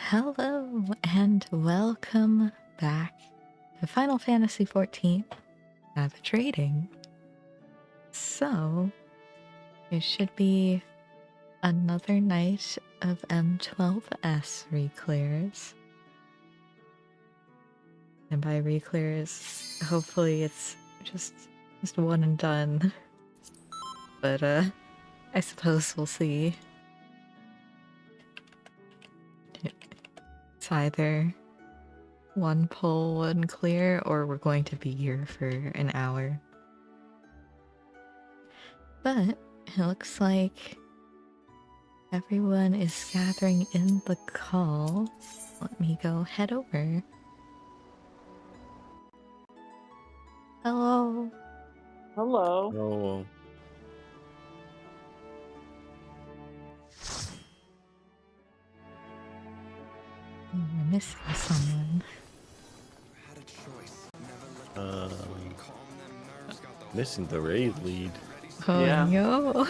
Hello and welcome back to Final Fantasy XIV Savage Raiding. So, it should be another night of M12S reclears. And by reclears, hopefully it's just one and done. But I suppose we'll see. It's either one pull, one clear, or we're going to be here for an hour. But it looks like everyone is gathering in the call. Let me go head over. Hello. Hello. Oh. We're missing someone. Missing the raid lead. Oh Yeah. no.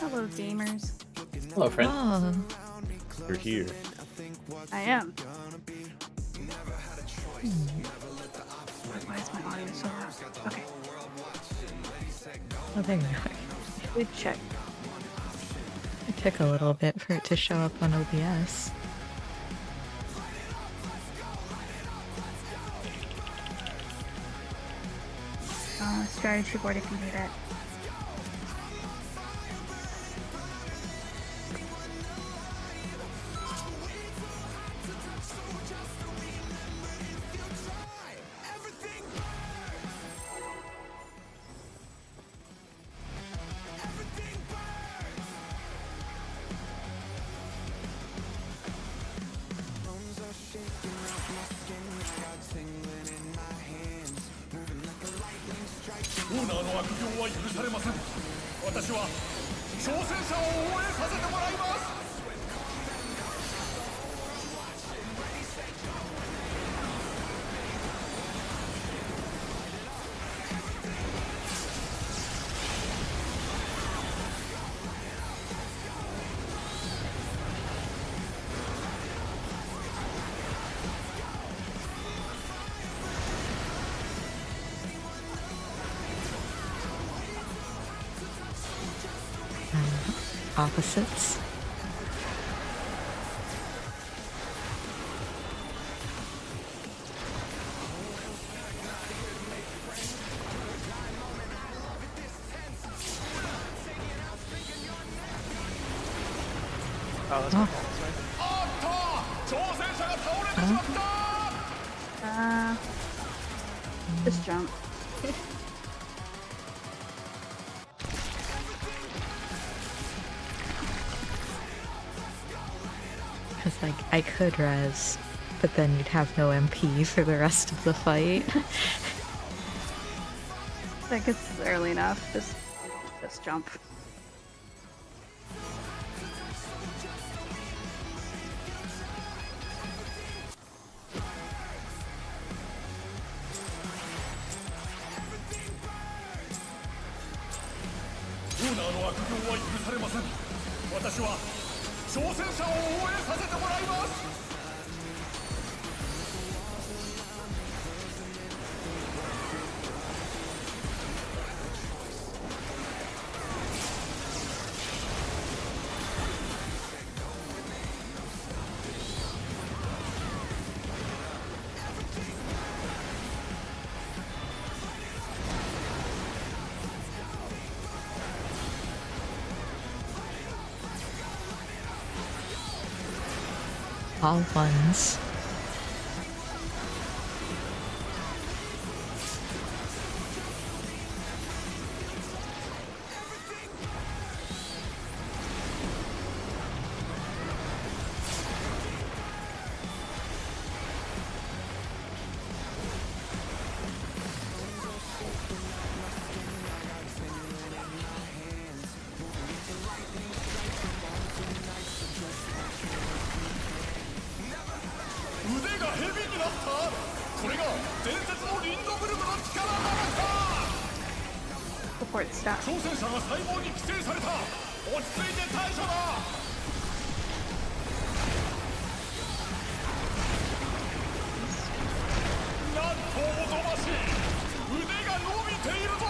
Hello, gamers. Hello, friend. Oh, You're here. I am. Why is my audio so loud? Okay, oh there you are. good check. It took a little bit for it to show up on OBS. Strategy board if you need it. Opposites. Oh, that's Oh. Just jump. Because, like, I could res, but then you'd have no MP for the rest of the fight. Like it's early enough. Just jump. All ones. Support staff. 挑戦者が細胞に寄生された。落ち着いて対処だ。なんとおぞましい。腕が伸びているぞ。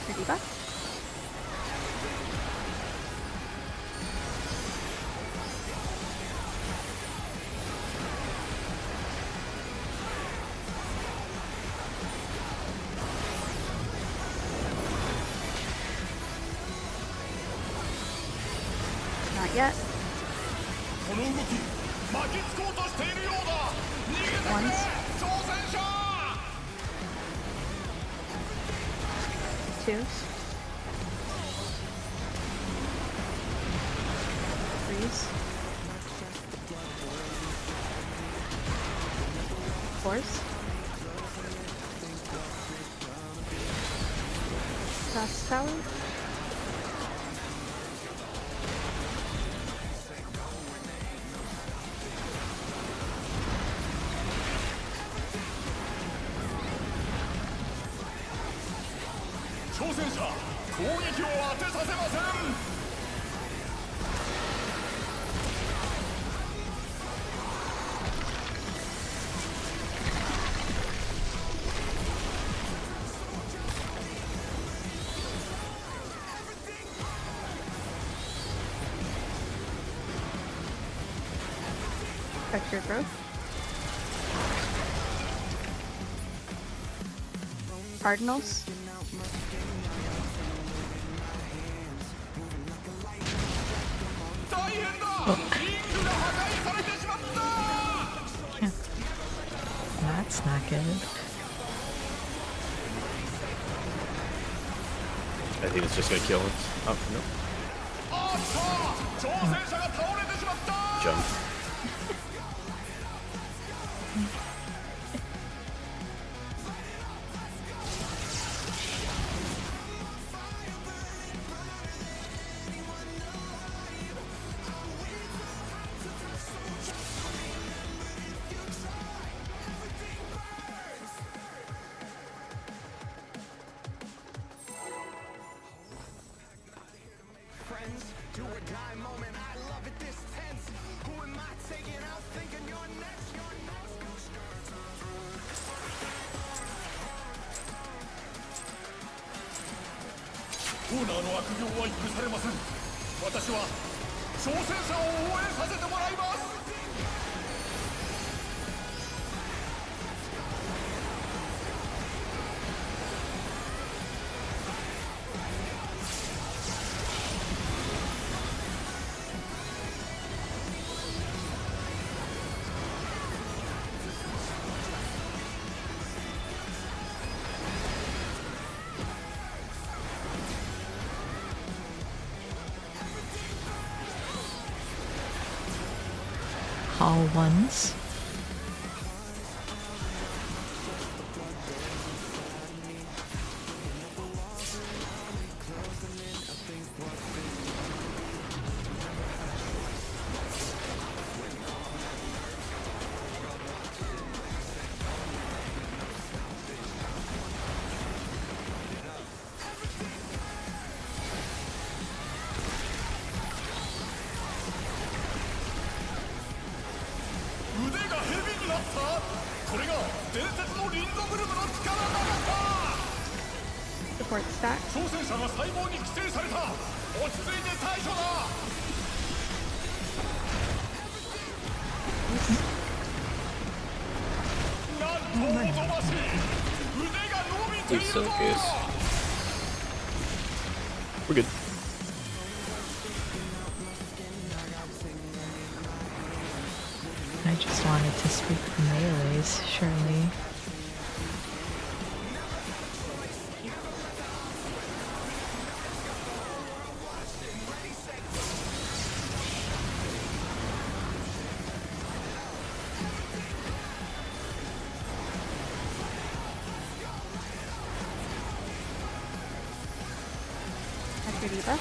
Debuff. Not yet. この動き巻きつこうとしているようだ。逃げてくれ Once. 挑戦者。 Two. Threes. Fours. Last tower.挑戦者攻撃を当てさせません。Vector growth. Cardinals. 大変だ。リングが破壊されてしまった。 That's not good. I think it's just gonna kill him. Oh, no. あった。挑戦者が倒れてしまった。 Jump. Do or die moment, I love it this tense. Who am I taking out thinking you're next? You're next. オーナーの悪行は許されません。私は挑戦者を応援させてもらいます。 All ones. Support stack. 挑戦者が細胞に寄生された。落ち着いて対処だ。なんとおぞましい。腕が伸びているぞ。 We're good. I just wanted to speak for melees, surely. That's your diva.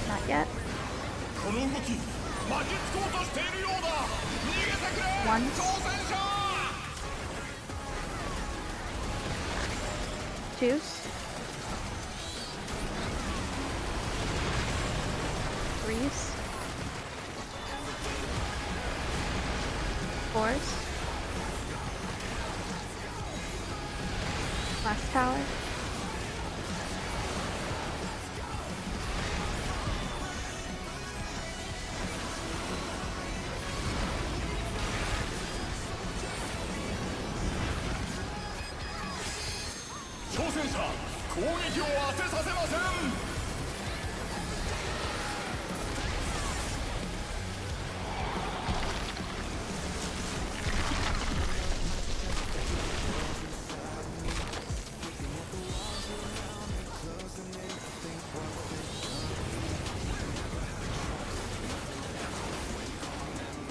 Not yet. この動き巻きつこうとしているようだ。逃げてくれ One. 挑戦者。 Twos. Threes. Fours. Last tower.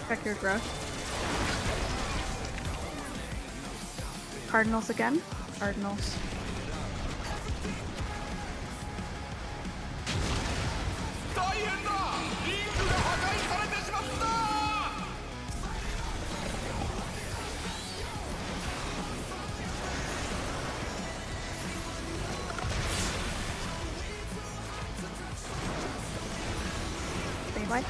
Check your growth. Cardinals again. Cardinals. Fade wide.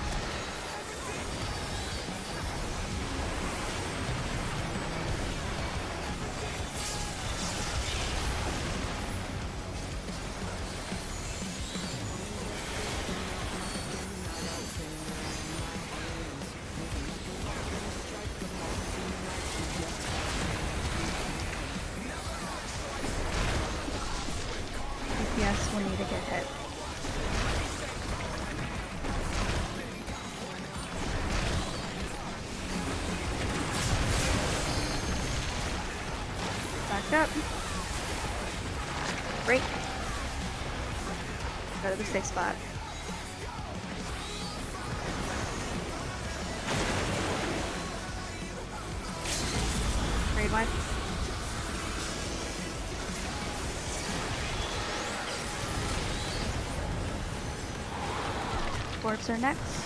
DPS will need to get hit. Back up. Break. Go to the safe spot. Raid wide. Orbs are next.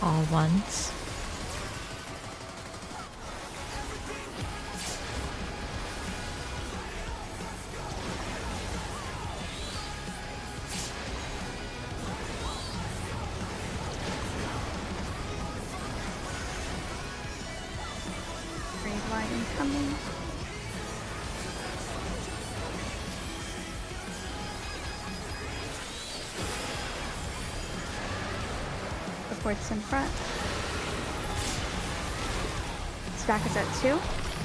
All ones. Raid wide incoming. The fourth's in front. Stack is at 2.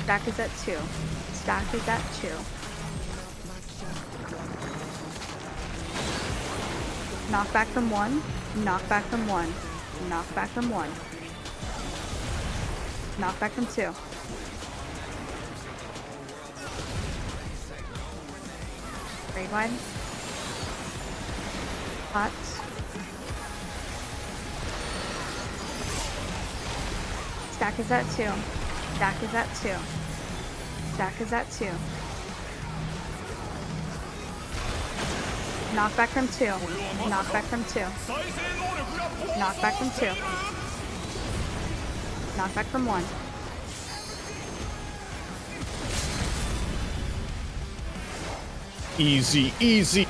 Stack is at 2. Stack is at 2. Knock back from 1. Knock back from 1. Knock back from 1. Knock back from 2. Raid wide. Hot. Stack is at 2. Stack is at 2. Stack is at 2. Knock back from 2. Knock back from 2. Knock back from 2. Knock back from 1. Easy, easy.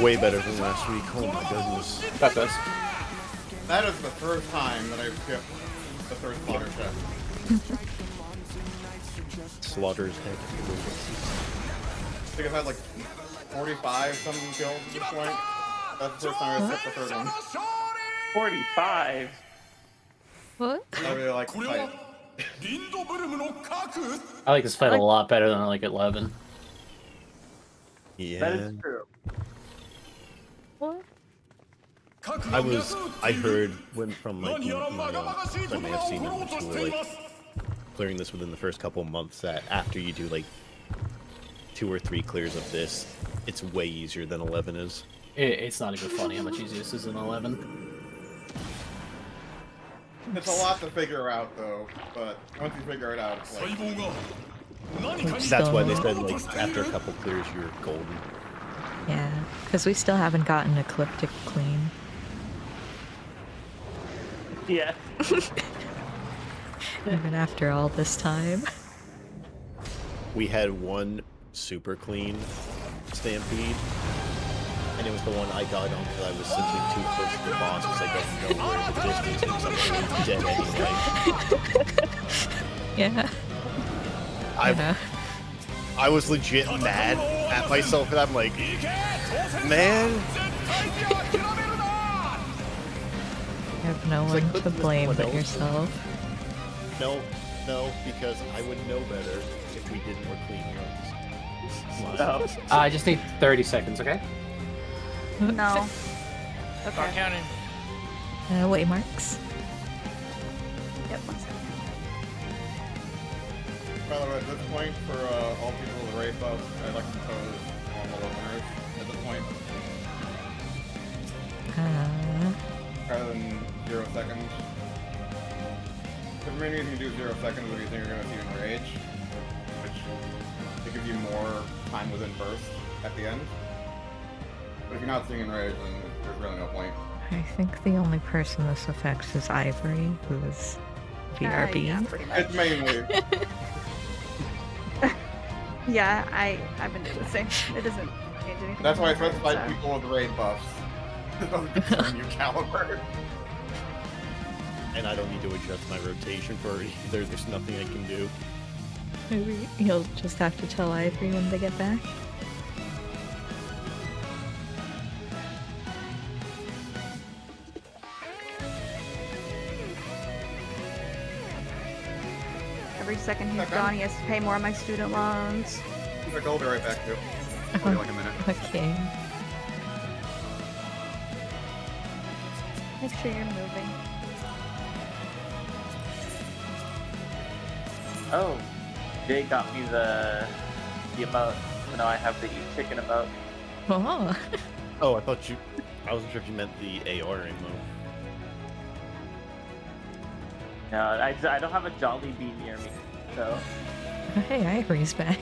Way better than last week. Oh my goodness. Got this. That is the third time that I've skipped the third slaughter check. Slaughter's head. I think I've had like 45 something kills at this point. That's the first time I skipped the third one. 45. What? I really like the fight. I like this fight a lot better than I like 11. Yeah. That is true. What? I heard when from like my friend may have seen it, which were like clearing this within the first couple of months, that after you do like 2 or 3 clears of this, it's way easier than 11 is. It's not even funny how much easier this is than 11. It's a lot to figure out though, but once you figure it out, it's like... That's why they said like after a couple clears you're golden. Yeah, because we still haven't gotten Ecliptic clean. Yeah. Even after all this time. We had one super clean stampede, and it was the one I died on because I was simply too close to the boss because I don't know where the distance is. I'm dead anyway. Yeah. I was legit mad at myself for that. I'm like, man. You have no It's one like, to couldn't this blame one but else? yourself. No, because I would know better if we did more clean runs. No. I just need 30 seconds, okay? No. Start Okay. counting. Waymarks. Yep, 1 second. By the way, at this point, for all people with raid buffs, I'd like to propose normal openers at this point, rather than 0 seconds. The main reason you do 0 seconds is if you think you're going to see in rage, which it gives you more time within burst at the end. But if you're not seeing in rage, then there's really no point. I think the only person this affects is Ivory, who is BRB. Yeah, pretty much. It's mainly... Yeah, I've been doing the same. It doesn't change anything. That's why I for me, specified so. people with raid buffs. It doesn't concern you, Caliber. And I don't need to adjust my rotation for it either. There's nothing I can do. Maybe you'll just have to tell Ivory when they get back. Every second he's Okay. gone, he has to pay more of my student loans. I'll be right back too. I'll be like a minute. Okay. Make sure you're moving. Oh, Jay got me the emote. So now I have the eat chicken emote. Oh. Oh, I wasn't sure if you meant the AR ammo. No, I don't have a Jolly Bee near me, so Oh, hey, Ivory's back.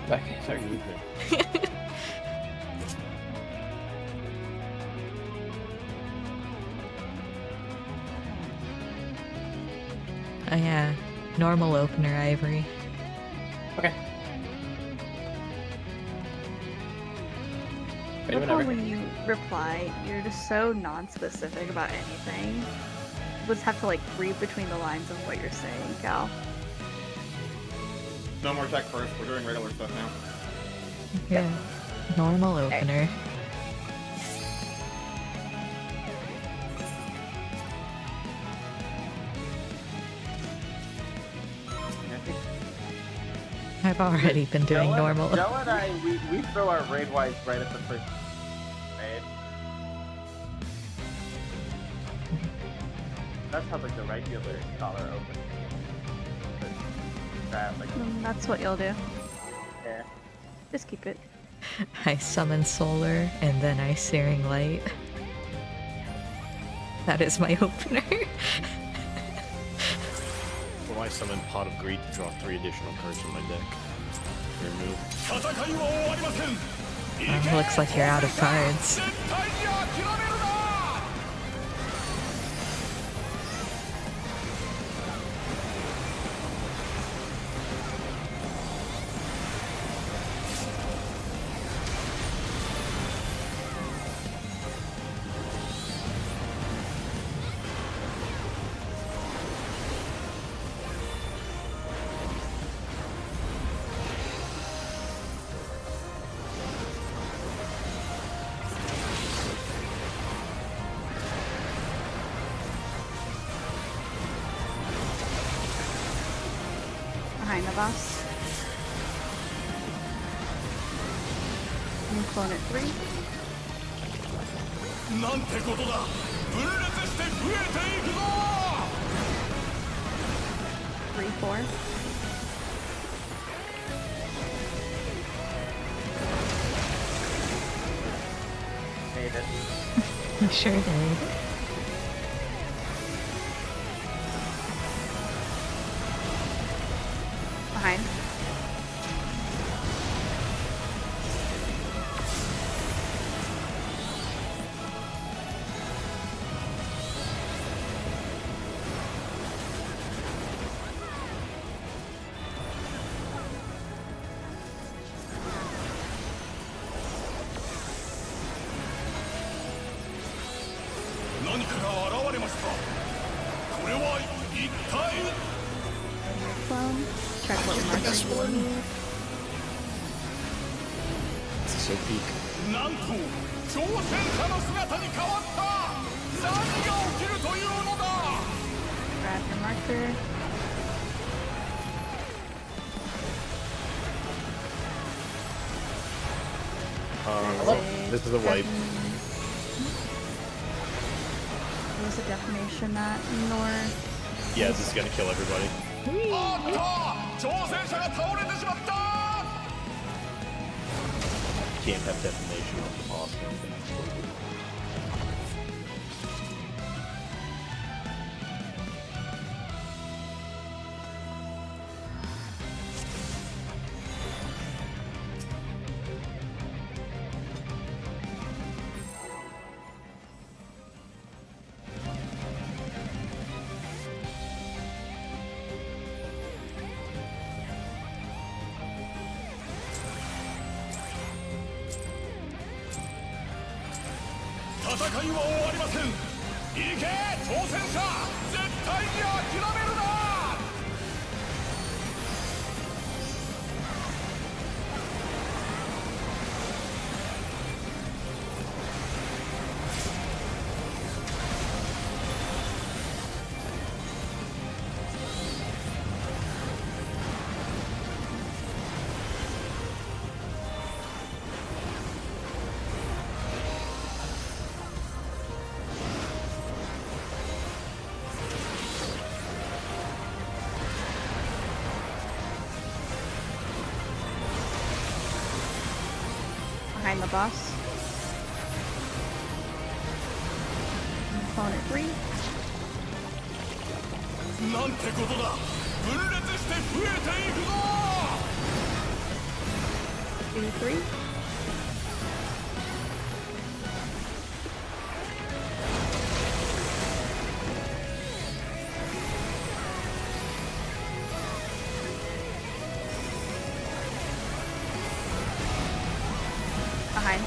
Okay, sorry. Oh yeah, normal opener, Ivory. Okay. Ready Look how whenever. when you reply, you're just so non-specific about anything. You just have to like read between the lines of what you're saying, Cal. No more tech first. We're doing regular stuff now. Yeah, normal opener. I've already been doing normal. Joe and I, we throw our raid wise right at the first raid. That's how like the regular scholar opens. That's what you'll do. Yeah. Just keep it. I summon Solar and then I Searing Light. That is my opener. Well, I summon Pot of Greed to draw 3 additional cards from my deck. Remove. Looks like you're out of cards. Behind the boss. New clone at 3. なんてことだ。分裂して増えていくぞ。 3, 4. Made it. You sure did. Behind. Clone. Check what markers you need. This is so peak. なんと挑戦者の姿に変わった。何が起きるというのだ。 Grab your marker. This is a wipe. What was the definition that? Nor. Yeah, this is gonna kill everybody. あった挑戦者が倒れてしまった。 Can't have defamation on the boss. Behind the boss. Clone at 3. なんてことだ。分裂して増えていくぞ。 2, 3. Behind.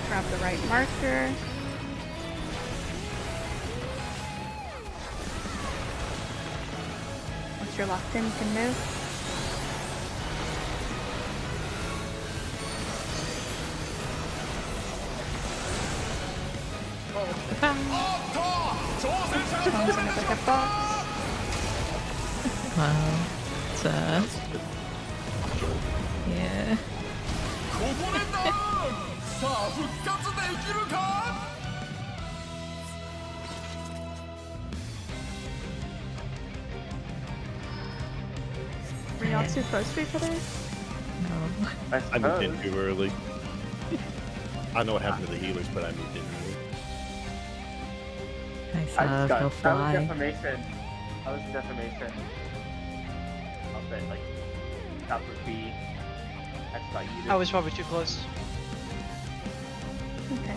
Grab the right marker. Once you're locked in, you can move. Clone's in the pickup box. Wow. It's, yeah. ここでダウン。さあ復活できるか。 Were y'all too close to each other? No. I moved in too early. I don't know what happened to the healers, but I moved in early. I I saw just go got that was fly. defamation. That was defamation. I'll say like top of B. Actually Got yeeted. I was probably too close. Okay.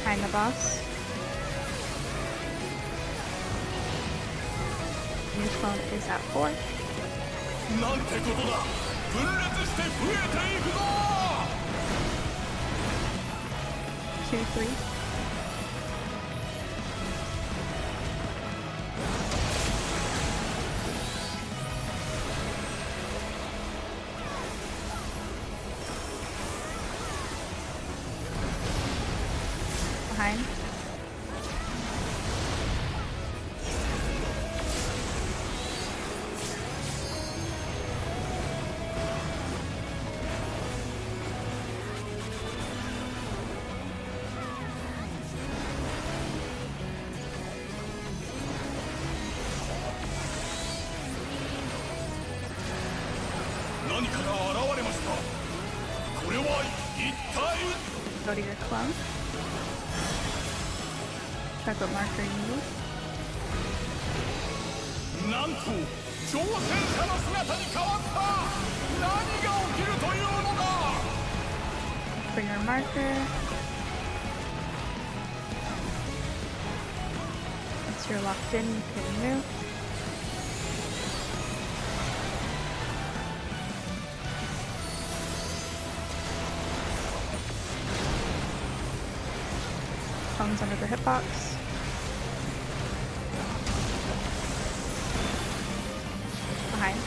Behind the boss. New clone is at 4. なんてことだ。分裂して増えていくぞ。 2, 3. Behind. Go to your clone. Check what marker you use. なんと挑戦者の姿に変わった。何が起きるというのだ。 For your marker. Once you're locked in, you can move. Thumbs under the hitbox. Behind.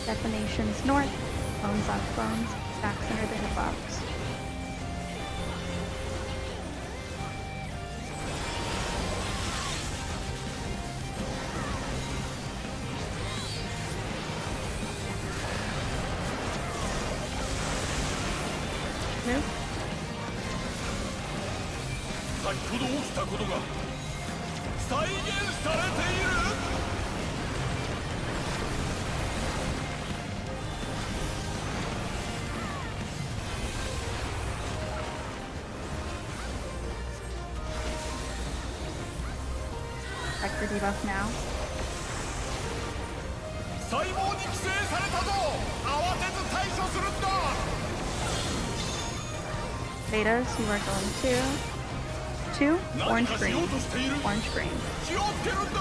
Definitions north. Bones on bones. Stacks under the hitbox. Move. 先ほど起きたことが再現されている。 Check your debuff now. 細胞に寄生されたぞ。慌てず対処するんだ。 Betas, you are going to 2. Orange green. Orange green. 気をつけるんだ。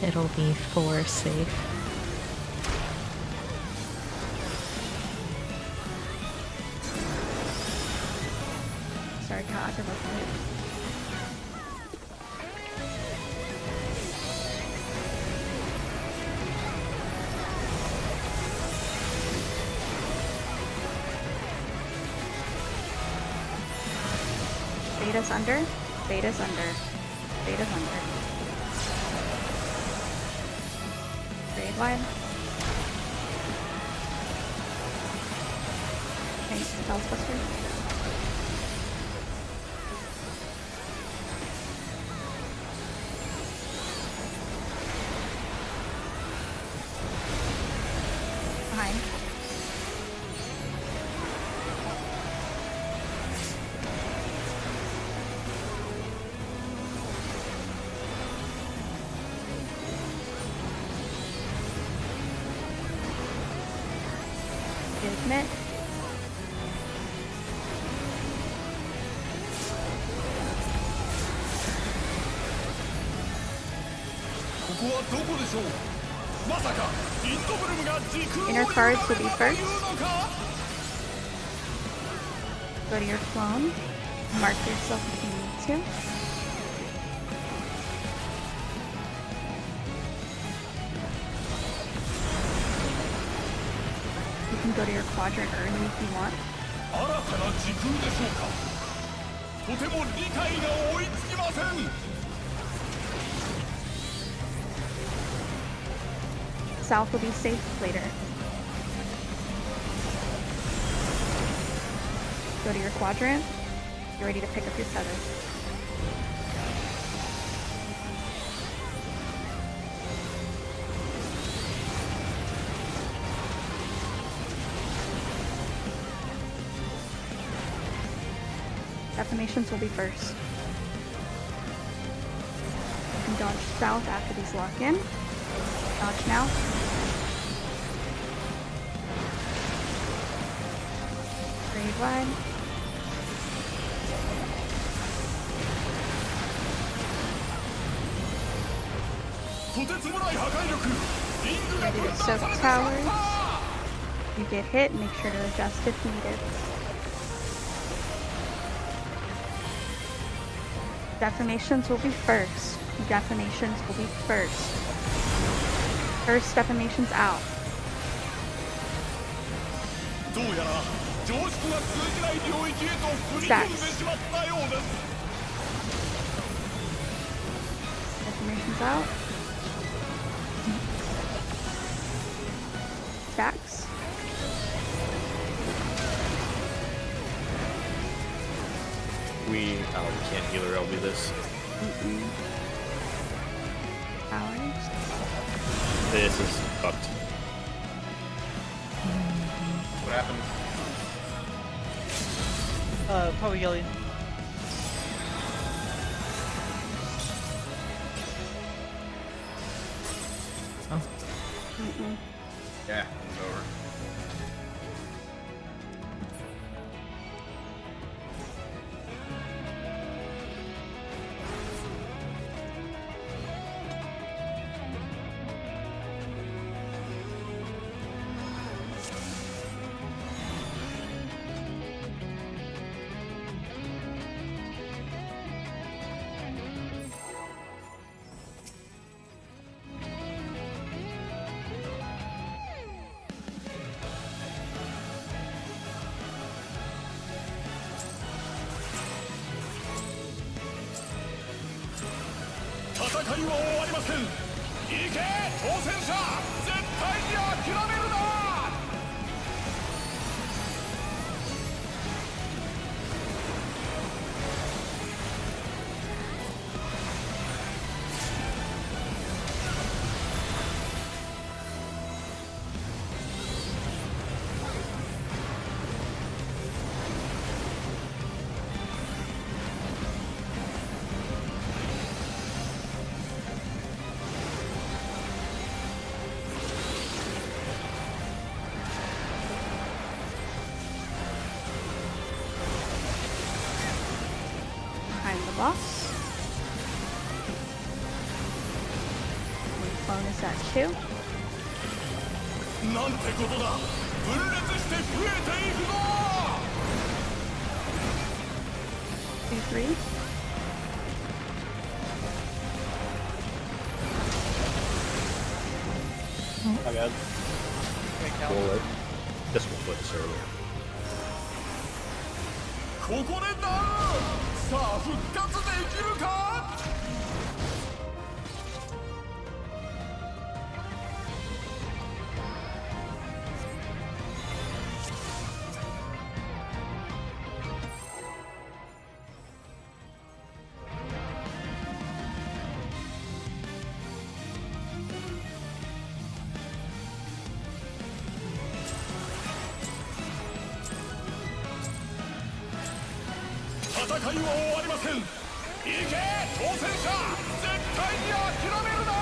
It'll be 4 safe. Sorry, God, I forgot that. Beta's under. Beta's under. Beta's under. Grade line. Okay, Spellsbuster. Behind. Commit. Inner cards will be first. Go to your clone. Mark yourself if you need to. You can go to your quadrant early if you want. 新たな時空でしょうか。とても理解が追いつきません。 South will be safe later. Go to your quadrant. You're ready to pick up your feathers. Defamations will be first. You can dodge south after these lock in. Dodge now. Grade wide. Ready to soak towers. You get hit, make sure to adjust if needed. Defamations will be first. Defamations will be first. First defamations out. どうやら常識が通じない領域へと振り込んでしまったようです。 Defamations out. Stacks. We can't healer LB this. Powers. This is fucked. What happened? Probably yelling. Yeah, it's over. Behind the boss. Bonus at 2. なんてことだ。分裂して増えていくぞ。 2, 3. My bad. Forward. This one was earlier. ここでダウン。さあ復活できるか。 戦いは終わりません。行け挑戦者、絶対に諦めるな。 Stacks.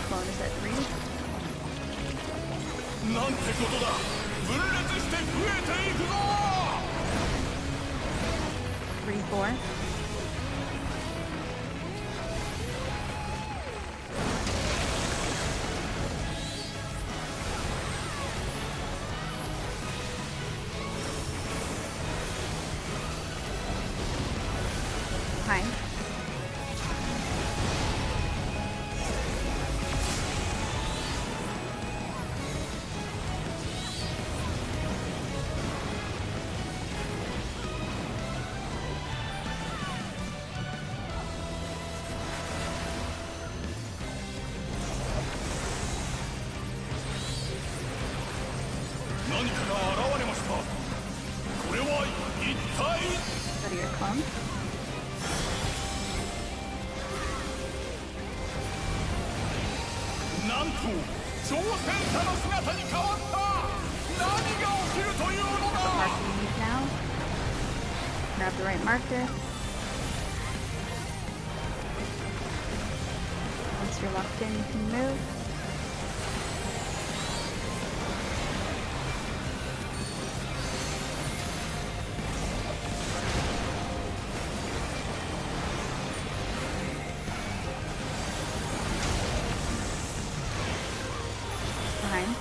clone is at 3. なんてことだ。分裂して増えていくぞ。 3, 4. Behind. Go to your clone. Mark you need now. Grab the right marker. Once you're locked in, you can move. Behind.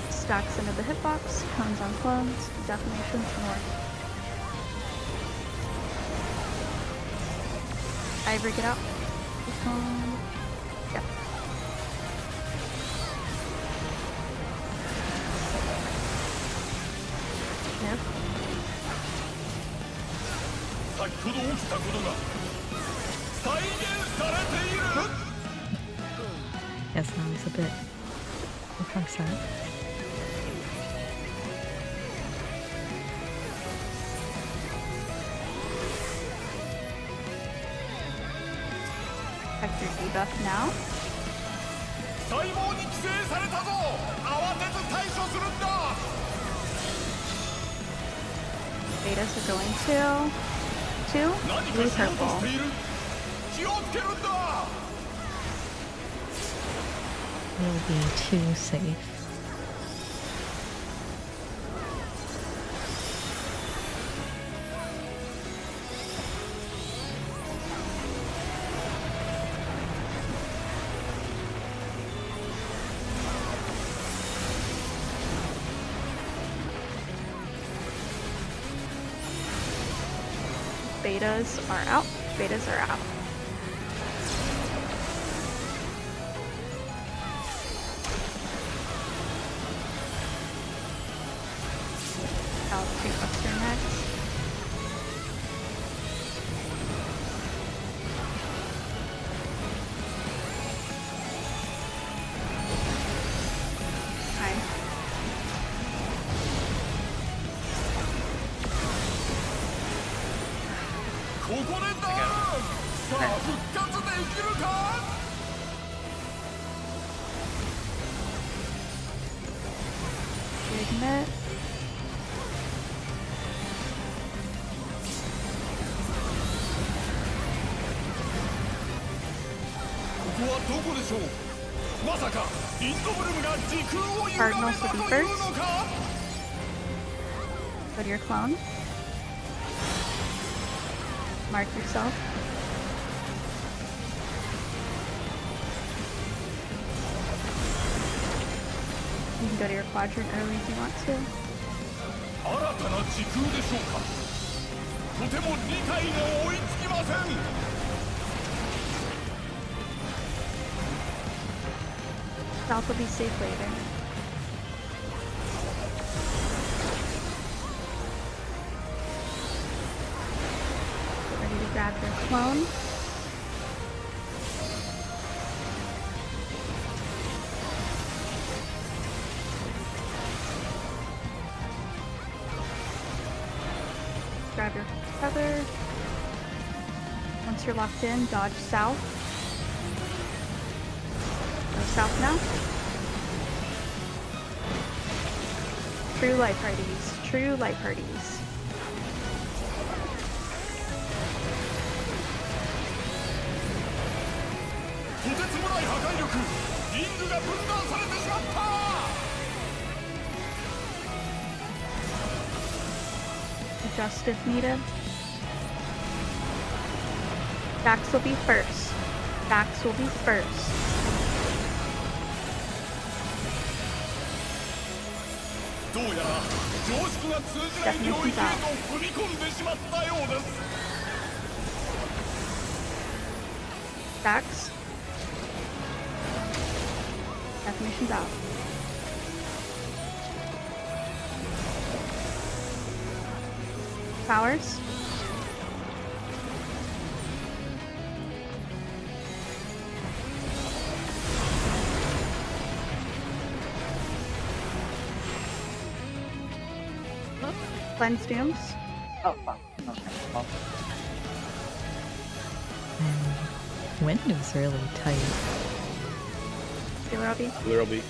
Stacks into the hitbox, cones on clones, defamations north. Ivory, get out. Yep. Yep. Yes, that was a bit impressive. Check your debuff now. Betas are going to 2, blue, purple. Will be too safe. Betas are out. Betas are out. I'll take Buster next. Fine. Ignite. Cardinals will be first. Go to your clone. Mark yourself. You can go to your quadrant early if you want to. South will be safe later. Ready to grab your clone. Grab your feather. Once you're locked in, dodge south. Go south now. True light parties. True light parties. Adjust if needed. Dax will be first. Dax will be first. Definitions out. Dax. Definitions out. Powers. Cleanse dooms. Oh, fuck. Okay. Well, And wind is really tight. See where I'll be. There'll be.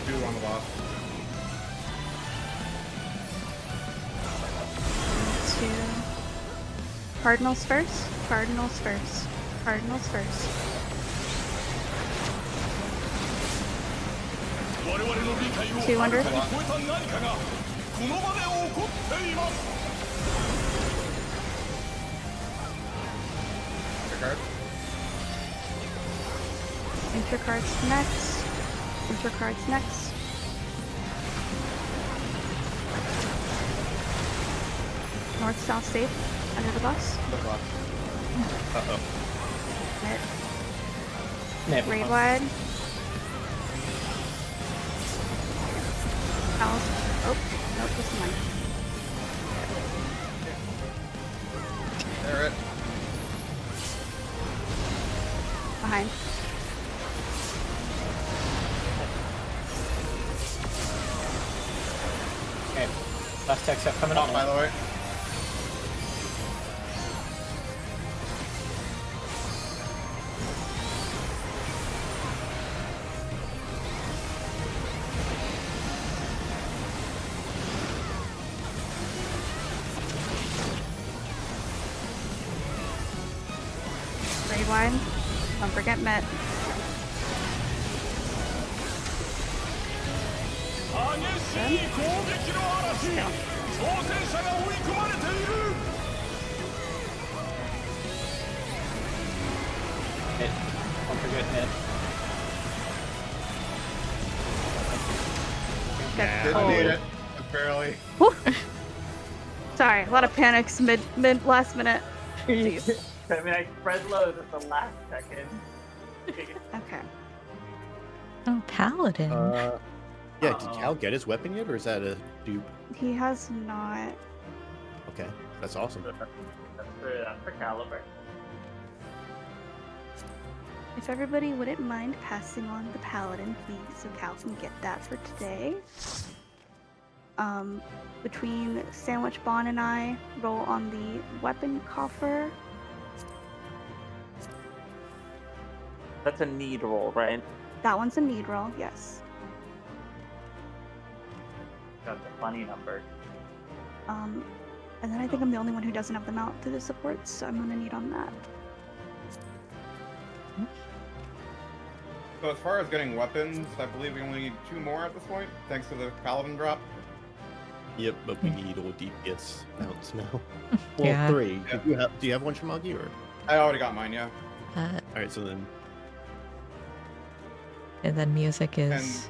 Two on the boss. Two. Cardinals first. Cardinals first. Cardinals first. Two under. Your card. Enter cards next. Enter cards next. North south safe. Under the bus. The boss. Uh-oh. Hit. Maybe. Raid wide. House. Oh, nope, this is mine. There it. Behind. Okay. Last tech set coming Top, up. by the way. Raid wide. Don't forget Met. Hit. Don't forget hit. Didn't need it. Barely. Whew. Sorry, a lot of panics mid last minute. Jeez. I mean, I spread loads at the last second. Okay. Oh, Paladin. Yeah, did Cal get his weapon yet, or is that a dupe? He has not. Okay, that's awesome. That's for Caliber. If everybody wouldn't mind passing on the Paladin, please, so Cal can get that for today. Between Sandwich Bon and I, roll on the weapon coffer. That's a need roll, right? That one's a need roll, yes. That's a funny number. And then I think I'm the only one who doesn't have the mount to the supports, so I'm gonna need on that. So as far as getting weapons, I believe we only need 2 more at this point, thanks to the Paladin drop. Yep, but we need all DPS mounts now. Well, Yeah. 3. Yeah. Do you have one, Shamagi, or? I already got mine, yeah. Alright, so then... And then music is.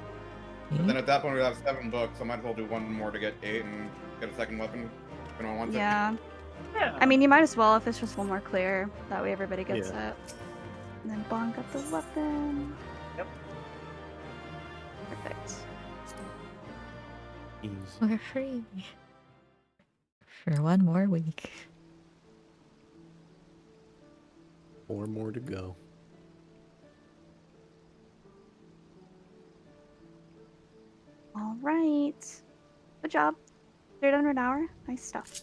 But then at that point we have 7 books, so I might as well do 1 more to get 8 and get a second weapon if anyone wants Yeah. Yeah. I mean, you might as well if it's just one more clear. That way everybody gets Yeah. it. And then Bon got the weapon. Yep. Perfect. Easy. We're free. For one more week. 4 more to go. All right. Good job. Cleared under an hour. Nice stuff.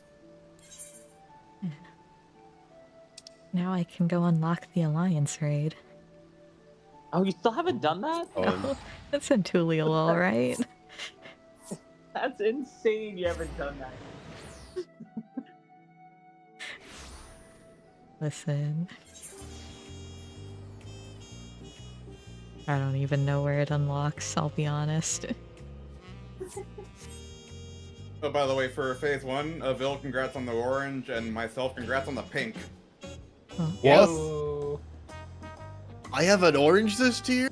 Now I can go unlock the Alliance raid. Oh, you still haven't done that? Oh, That's in Tulial, all right. That's insane. You haven't done that. Listen. I don't even know where it unlocks, I'll be honest. Oh, by the way, for phase 1, Vil, congrats on the orange, and myself, congrats on the pink. Oh. What? Yo. I have an orange this tier?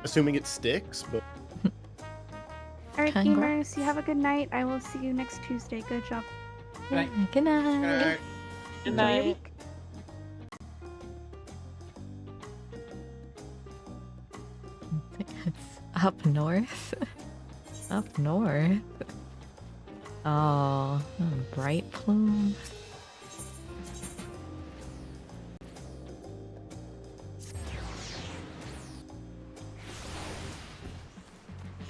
Assuming it sticks, but... Alright, Congrats. gamers, you have a good night. I will see you next Tuesday. Good job. Right. Good night. Alright. Good Enjoy your night. week. It's up north. Up north. Oh, bright plume.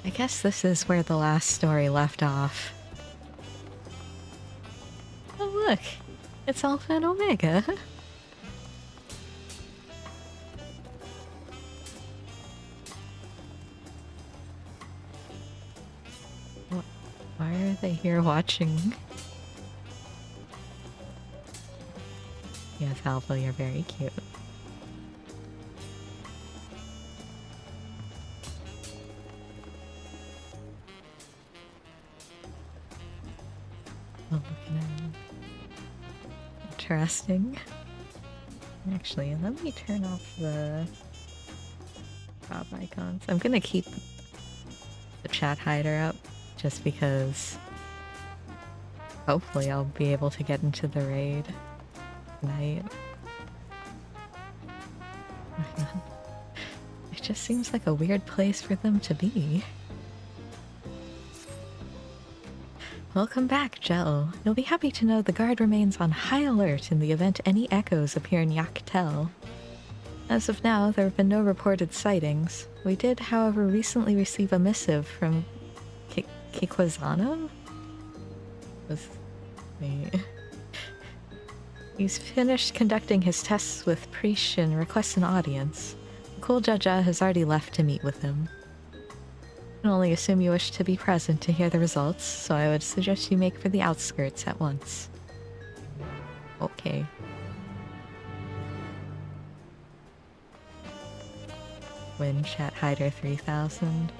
I guess this is where the last story left off. Oh look, it's Alpha and Omega. Why are they here watching? Yes, Alpha, you're very cute. Oh, look at him. Interesting. Actually, let me turn off the prop icons. I'm gonna keep the chat hider up just because hopefully I'll be able to get into the raid tonight. It just seems like a weird place for them to be. Welcome back, Jell. You'll be happy to know the guard remains on high alert in the event any echoes appear in Yaktel. As of now, there have been no reported sightings. We did, however, recently receive a missive from Kikwazano? He's finished conducting his tests with Prish and requests an audience. Cool Jaja has already left to meet with him. I can only assume you wish to be present to hear the results, so I would suggest you make for the outskirts at once. Okay. Wind Chat Hider 3000.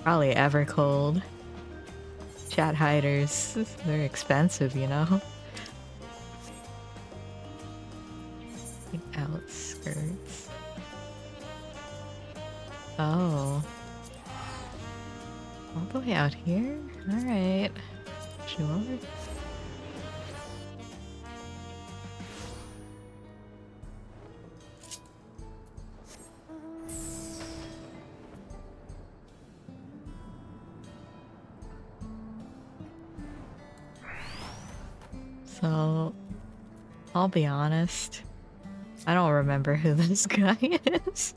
Probably Evercold. Chat hiders, they're expensive, you know? The outskirts. Oh. All the way out here? Alright. Sure. So, I'll be honest. I don't remember who this guy is.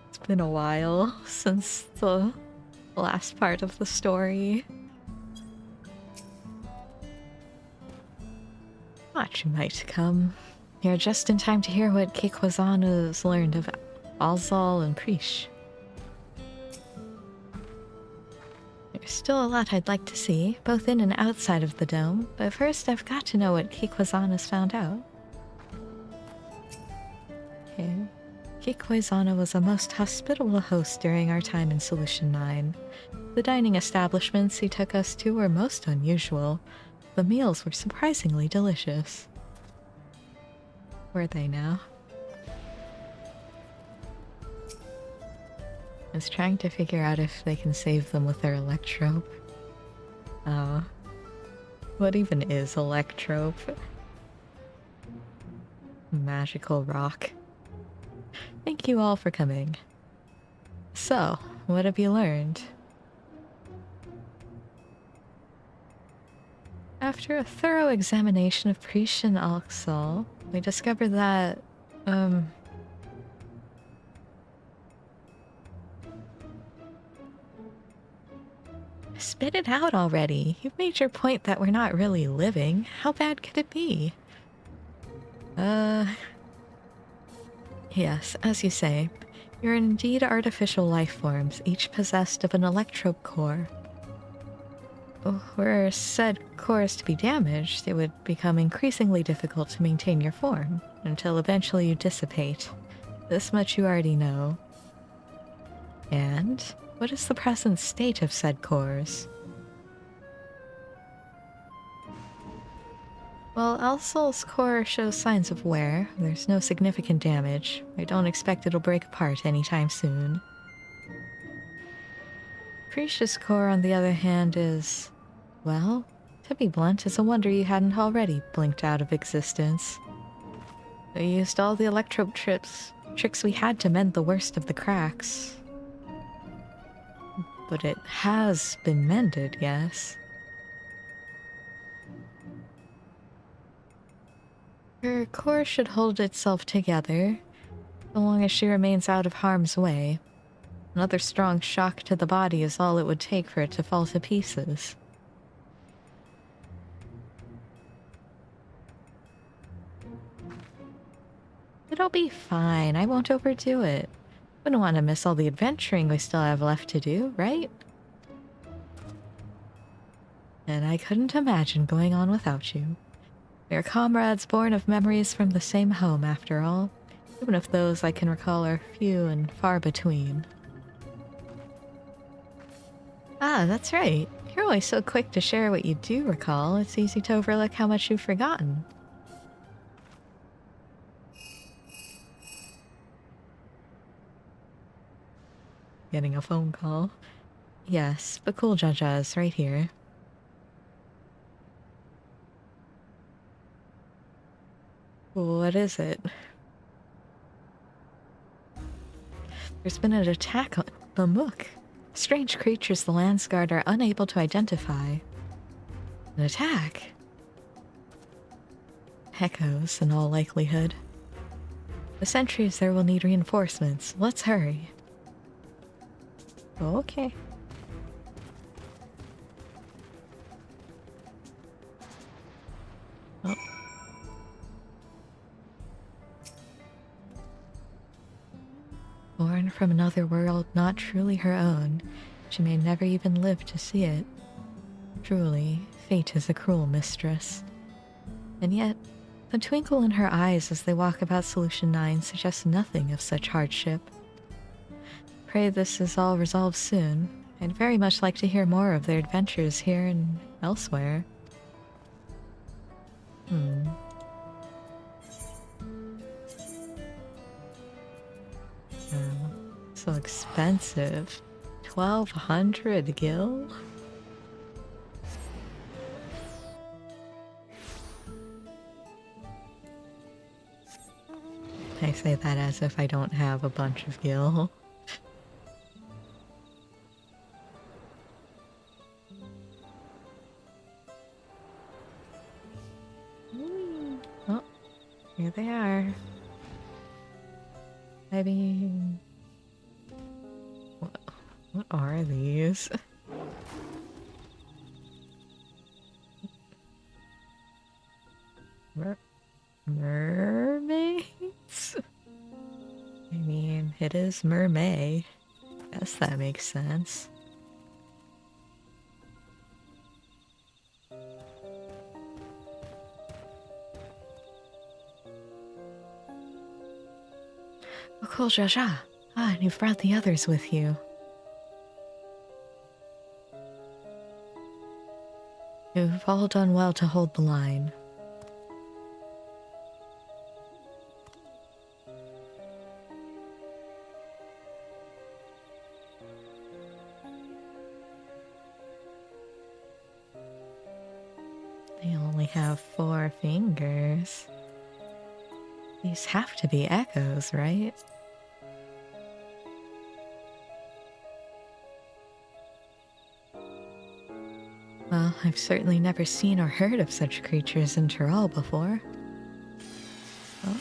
It's been a while since the last part of the story. Thought you might come. You're just in time to hear what Kikwazana's learned of Alzal and Prish. There's still a lot I'd like to see, both in and outside of the dome, but first I've got to know what Kikwazana's found out. Okay. Kikwazana was a most hospitable host during our time in Solution 9. The dining establishments he took us to were most unusual. The meals were surprisingly delicious. Were they now? I was trying to figure out if they can save them with their electrope. What even is electrope? Magical rock. Thank you all for coming. So, what have you learned? After a thorough examination of Prish and Alxal, we discovered that, Spit it out already. You've made your point that we're not really living. How bad could it be? Yes, as you say, you're indeed artificial life forms, each possessed of an electrope core. Were said cores to be damaged, it would become increasingly difficult to maintain your form, until eventually you dissipate. This much you already know. And what is the present state of said cores? Well, Elsol's core shows signs of wear. There's no significant damage. I don't expect it'll break apart anytime soon. Prisha's core, on the other hand, is... well, to be blunt, it's a wonder you hadn't already blinked out of existence. We used all the electrope tricks we had to mend the worst of the cracks. But it has been mended, yes? Her core should hold itself together, so long as she remains out of harm's way. Another strong shock to the body is all it would take for it to fall to pieces. It'll be fine. I won't overdo it. Wouldn't want to miss all the adventuring we still have left to do, right? And I couldn't imagine going on without you. We are comrades born of memories from the same home, after all, even if those I can recall are few and far between. Ah, that's right. You're always so quick to share what you do recall, it's easy to overlook how much you've forgotten. Getting a phone call. Yes, but cool Jaja is right here. What is it? There's been an attack on the Mook. Strange creatures the Landsguard are unable to identify. An attack? Echoes, in all likelihood. The sentries there will need reinforcements. Let's hurry. Okay. Oh. Born from another world not truly her own, she may never even live to see it. Truly, fate is a cruel mistress. And yet, the twinkle in her eyes as they walk about Solution 9 suggests nothing of such hardship. Pray this is all resolved soon. I'd very much like to hear more of their adventures here and elsewhere. So expensive. 1,200 gil? I say that as if I don't have a bunch of gil. Oh, here they are. I mean... What are these? Mermaids? I mean, it is mermaid. Guess that makes sense. Oh, cool, Jaja. Ah, and you've brought the others with you. You've all done well to hold the line. They only have 4 fingers. These have to be echoes, right? Well, I've certainly never seen or heard of such creatures in Tyrol before. Oh.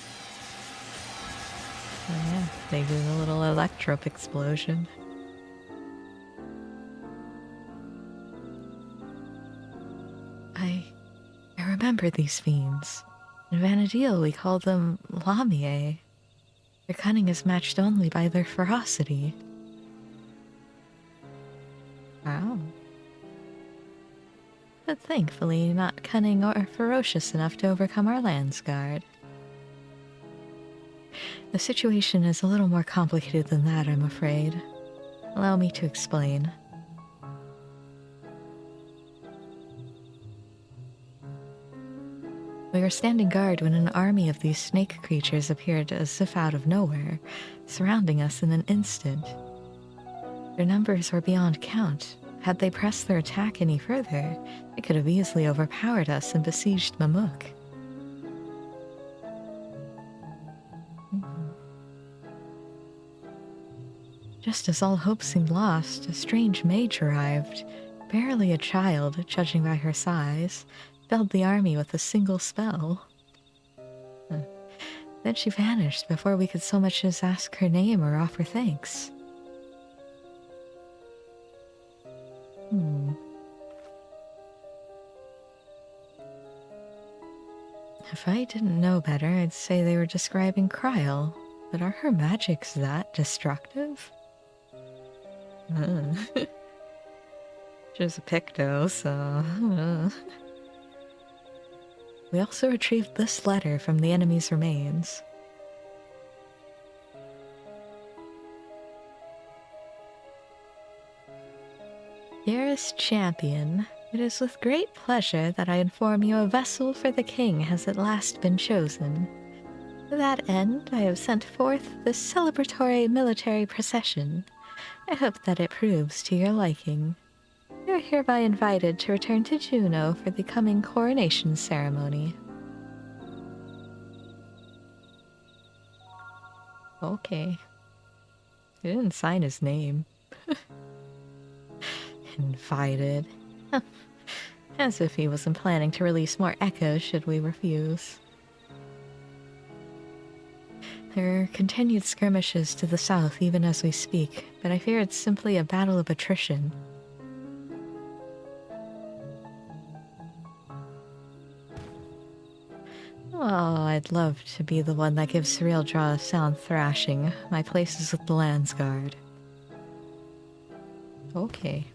Oh yeah, they do the little electrope explosion. I remember these fiends. In Vanadil, we call them Lamie. Their cunning is matched only by their ferocity. Wow. But thankfully, not cunning or ferocious enough to overcome our Landsguard. The situation is a little more complicated than that, I'm afraid. Allow me to explain. We were standing guard when an army of these snake creatures appeared as if out of nowhere, surrounding us in an instant. Their numbers were beyond count. Had they pressed their attack any further, they could have easily overpowered us and besieged Mamuk. Just as all hope seemed lost, a strange mage arrived, barely a child, judging by her size, felled the army with a single spell. Then she vanished before we could so much as ask her name or offer thanks. If I didn't know better, I'd say they were describing Kryl, but are her magics that destructive? She's a Picto, so... We also retrieved this letter from the enemy's remains. Dearest Champion, it is with great pleasure that I inform you a vessel for the king has at last been chosen. To that end, I have sent forth this celebratory military procession. I hope that it proves to your liking. You are hereby invited to return to Juneau for the coming coronation ceremony. Okay. He didn't sign his name. Invited. As if he wasn't planning to release more echoes should we refuse. There are continued skirmishes to the south even as we speak, but I fear it's simply a battle of attrition. Oh, I'd love to be the one that gives Surreal Jaw a sound thrashing. My place is with the Landsguard. Okay.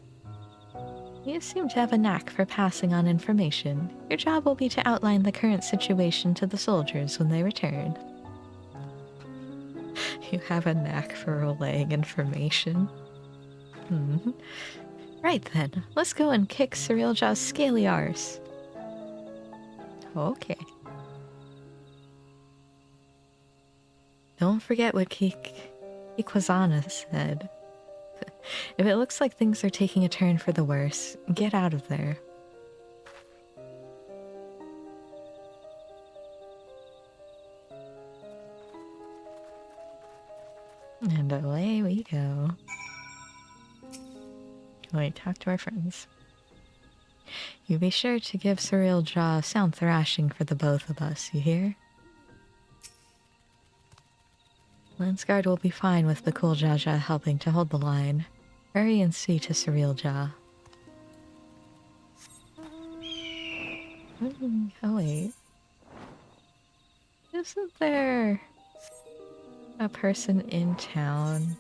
You seem to have a knack for passing on information. Your job will be to outline the current situation to the soldiers when they return. You have a knack for relaying information. Right then, let's go and kick Surreal Jaw's scaly arse. Okay. Don't forget what Ikwazana said. If it looks like things are taking a turn for the worse, get out of there. And away we go. Wait, talk to our friends. You be sure to give Surreal Jaw a sound thrashing for the both of us, you hear? Landsguard will be fine with the Cool Jaja helping to hold the line. Hurry and see to Surreal Jaw. Oh wait. Isn't there a person in town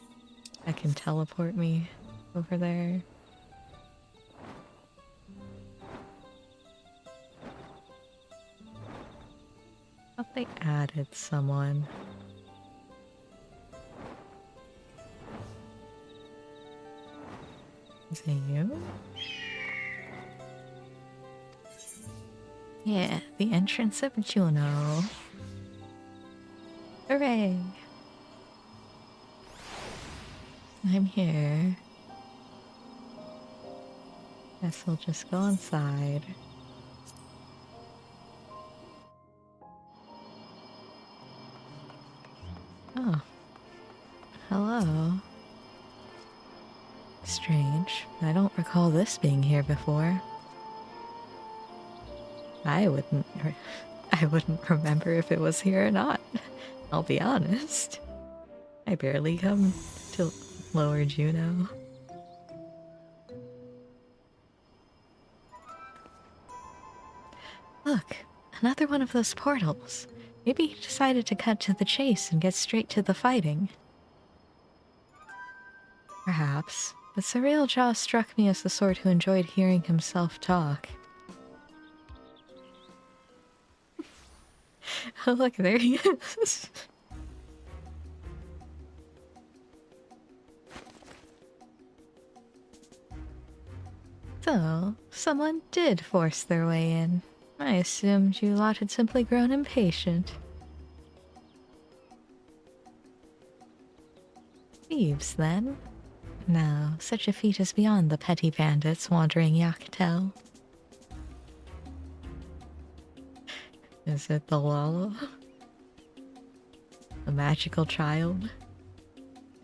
that can teleport me over there? I thought they added someone. Is it you? Yeah, the entrance of Juneau. Hooray! I'm here. Guess we'll just go inside. Oh. Hello. Strange. I don't recall this being here before. I wouldn't remember if it was here or not. I'll be honest. I barely come to Lower Juneau. Look, another one of those portals. Maybe he decided to cut to the chase and get straight to the fighting. Perhaps, but Surreal Jaw struck me as the sort who enjoyed hearing himself talk. Oh look, there he is. So, someone did force their way in. I assumed you lot had simply grown impatient. Thieves, then? No, such a feat is beyond the petty bandits wandering Yaktel. Is it the Lala? The magical child?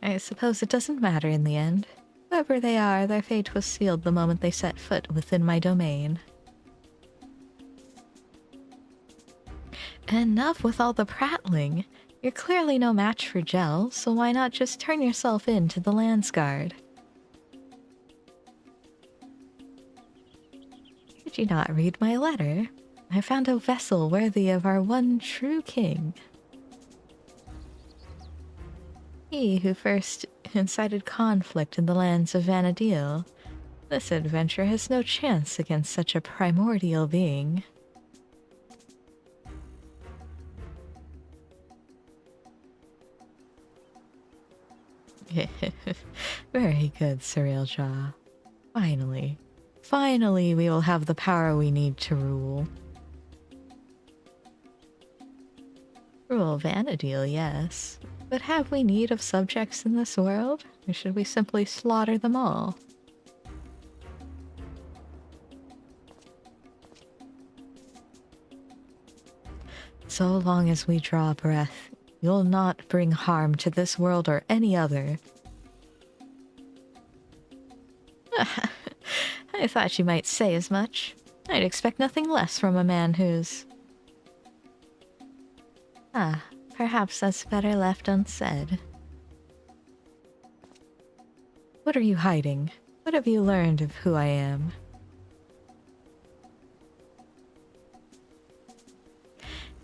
I suppose it doesn't matter in the end. Whoever they are, their fate was sealed the moment they set foot within my domain. Enough with all the prattling. You're clearly no match for Gel, so why not just turn yourself in to the Landsguard? Did you not read my letter? I found a vessel worthy of our one true king. He who first incited conflict in the lands of Vanadil. This adventure has no chance against such a primordial being. Very good, Surreal Jaw. Finally we will have the power we need to rule. Rule Vanadil, yes. But have we need of subjects in this world? Or should we simply slaughter them all? So long as we draw breath, you'll not bring harm to this world or any other. I thought you might say as much. I'd expect nothing less from a man who's... Perhaps that's better left unsaid. What are you hiding? What have you learned of who I am?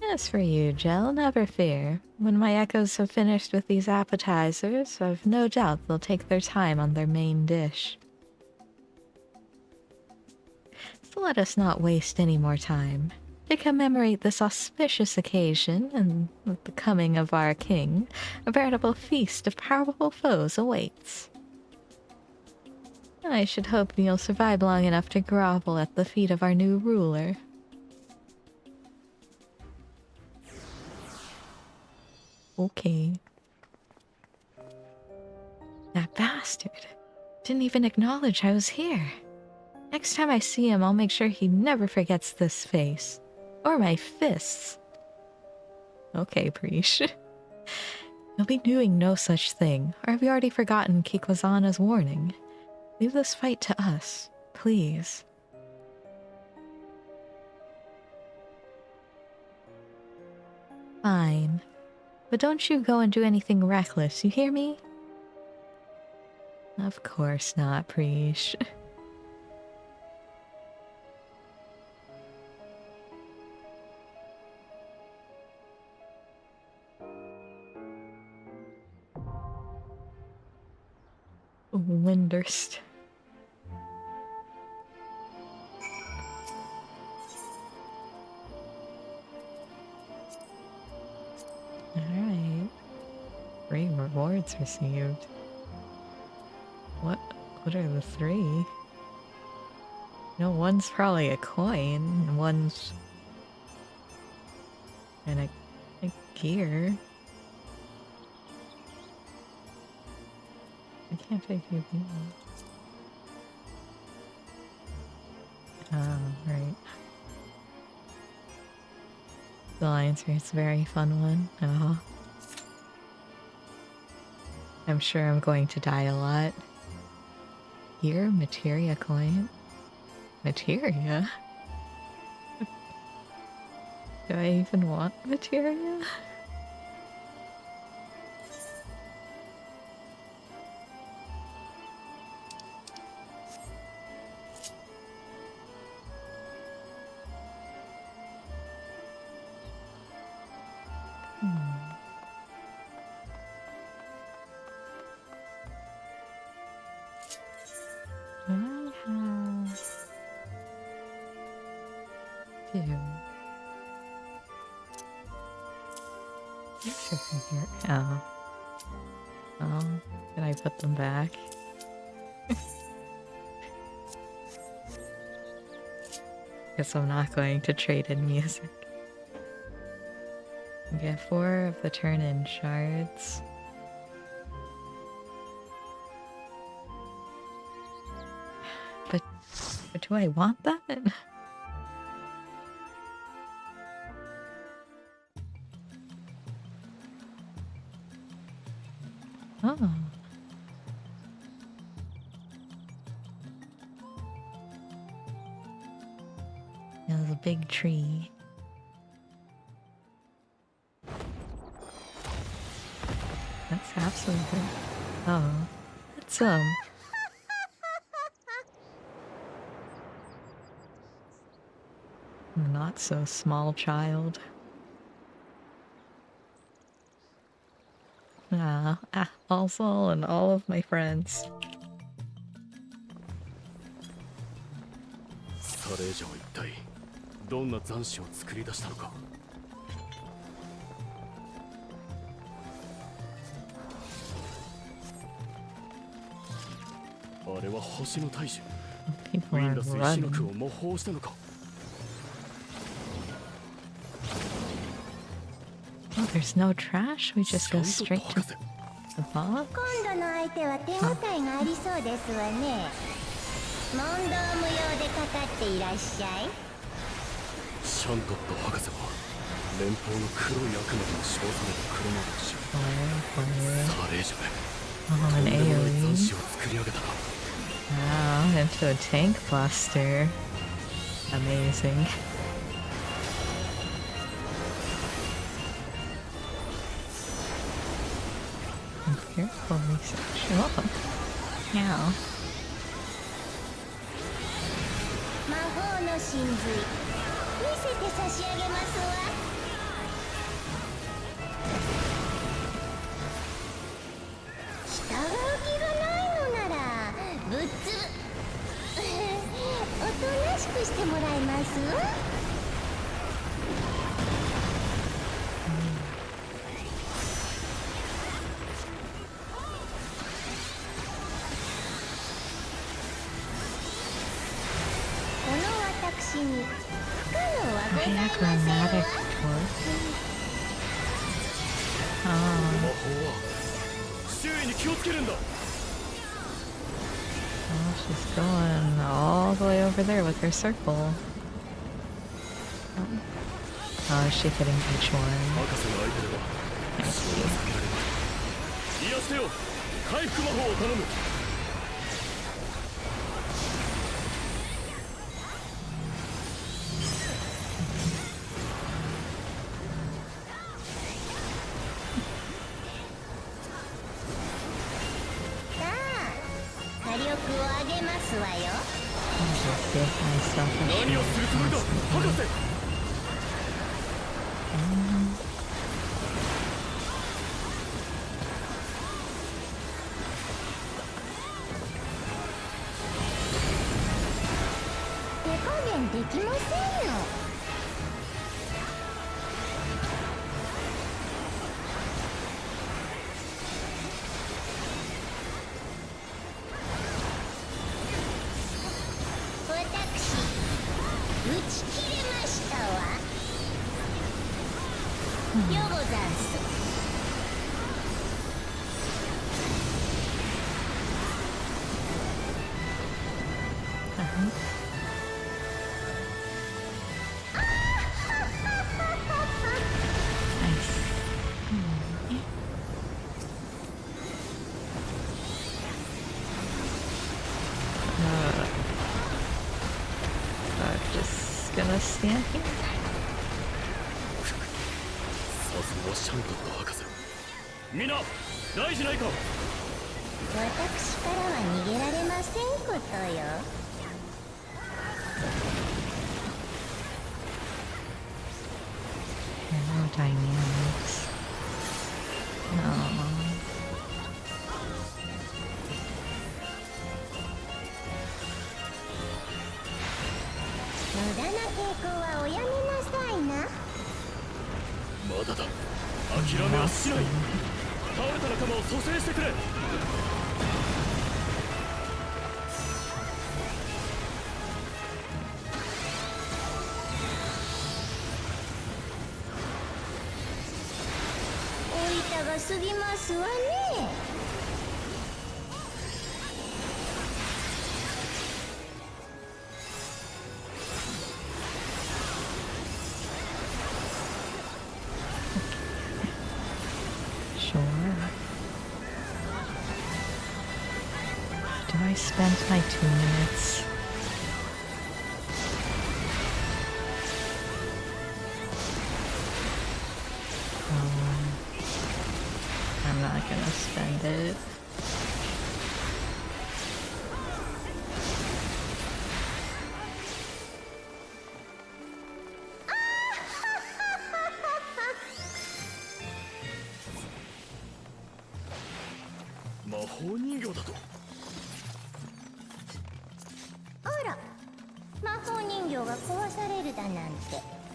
As for you, Gel, never fear. When my echoes have finished with these appetizers, I've no doubt they'll take their time on their main dish. So let us not waste any more time. To commemorate this auspicious occasion, and with the coming of our king, a veritable feast of powerful foes awaits. I should hope you'll survive long enough to grovel at the feet of our new ruler. Okay. That bastard didn't even acknowledge I was here. Next time I see him, I'll make sure he never forgets this face. Or my fists. Okay, Preesh. You'll be doing no such thing, or have you already forgotten Kikwazana's warning? Leave this fight to us, please. Fine. But don't you go and do anything reckless, you hear me? Of course not, Preesh. Windurst. Alright. 3 rewards received. What are the 3? No, one's probably a coin, and one's... and a gear. I can't take you people. Oh, right. The Alliance Rate's a very fun one. Oh. I'm sure I'm going to die a lot. Here, materia coin. Materia? Do I even want materia? do? These are from here. Oh. Oh, did I put them back? Guess I'm not going to trade in music. Get 4 of the turn-in shards. But do I want that? Oh. There's a big tree. That's absolutely. Oh, that's not so small child. Also, and all of my friends. それ以上一体どんな残滓を作り出したのか。あれは星の大樹。ウ People ィン are ラス石の running. 句を模倣したのか。 Oh, there's no trash. We just go straight to the box. 今度の相手は手応えがありそうですわね。問答無用でかかっていらっしゃい。シャントット博士は連邦の黒い悪魔とも称された黒魔術師。サレージャで Oh, と an んでもない斬 AoE. 新を作り上げたな。 Wow, into a tank buster. Amazing. Careful, research. Oh. Yeah. 魔法の真髄見せて差し上げますわ。従う気がないのならぶっつぶおとなしくしてもらいますわ。この私に不可能はございませんわ。 Diagrammatic torque. 魔 Oh, 法は周囲に気をつけるんだ。 she's going all the way over there with her circle. Oh, is she hitting each one? 博士の相手では I 死を see. 避けられない。癒してよ。回復魔法を頼む。 さあ火力を上げますわよ。 I'll just give myself a 何をするつもりだ、博士。 手加減できませんよ。私打ち切れましたわ。よござんす。 Nice. I'm just gonna stand here. さすがシャントット博士。みんな大事ないか。私からは逃げられませんことよ。 No dynamics. No. 無駄な抵抗はおやめだ諦めはしない。倒れた仲間を蘇生してくれ。おいたが過ぎますわね。Sure. Do I spend my 2 minutes? I'm not gonna spend it.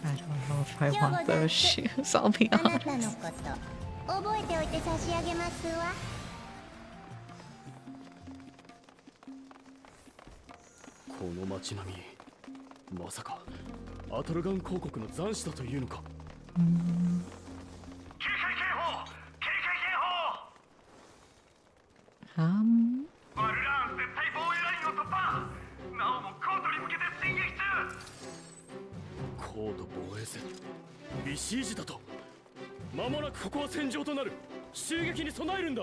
I don't know if I want those shoes, I'll be あな honest. たのこと覚えておいて差し上げますわ。この街並み、まさかアトルガン公国の残滓だというのか。バルラーン絶対防衛ラインを突破。なおもコートに向けて進撃中。コート防衛戦、ビシージだと。間もなくここは戦場となる。襲撃に備えるんだ。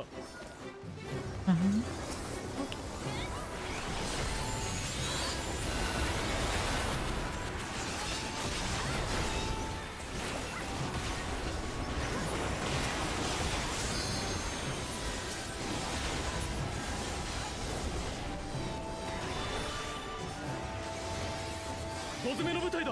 5詰めの部隊だ。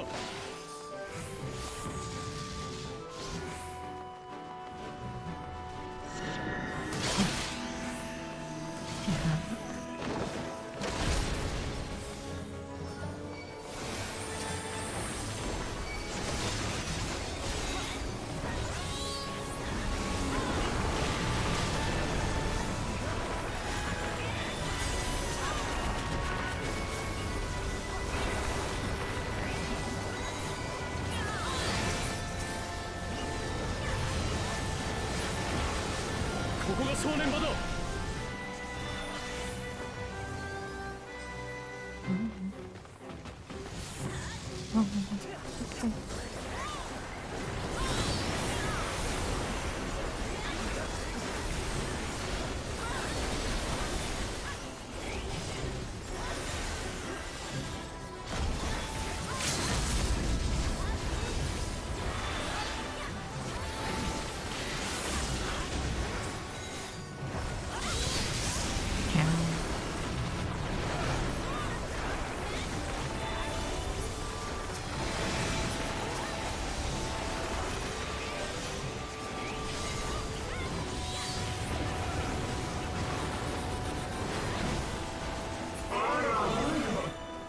ここが正念場だ。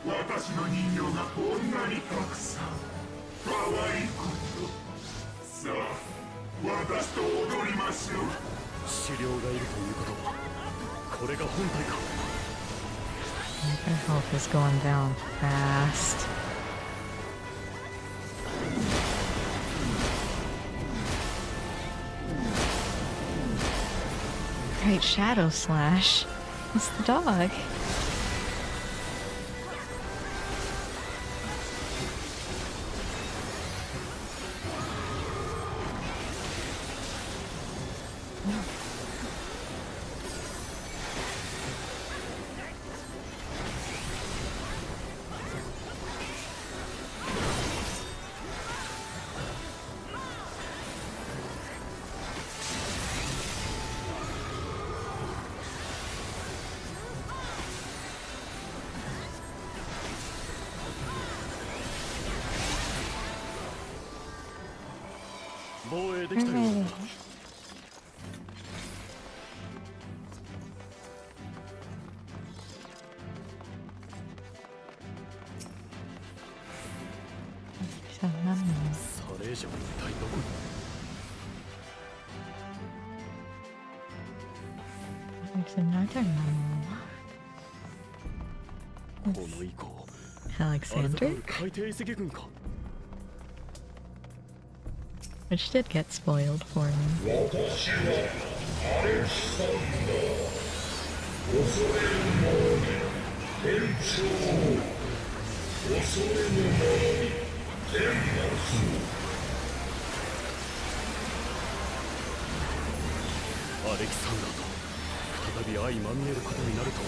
私の人形がこんなにたくさん。可愛いこと。さあ、私と踊りましょう。資料がいるということは、これが本体か。Their health is going down fast. Great Shadow Slash. It's the dog. There's another mammal. この以降 Alexander? 海底遺跡群か Which did get spoiled for me. 私はアレキサンダー恐れる者に天長を恐れぬ者に天罰アレキサンダーと再び相まみえることになるとは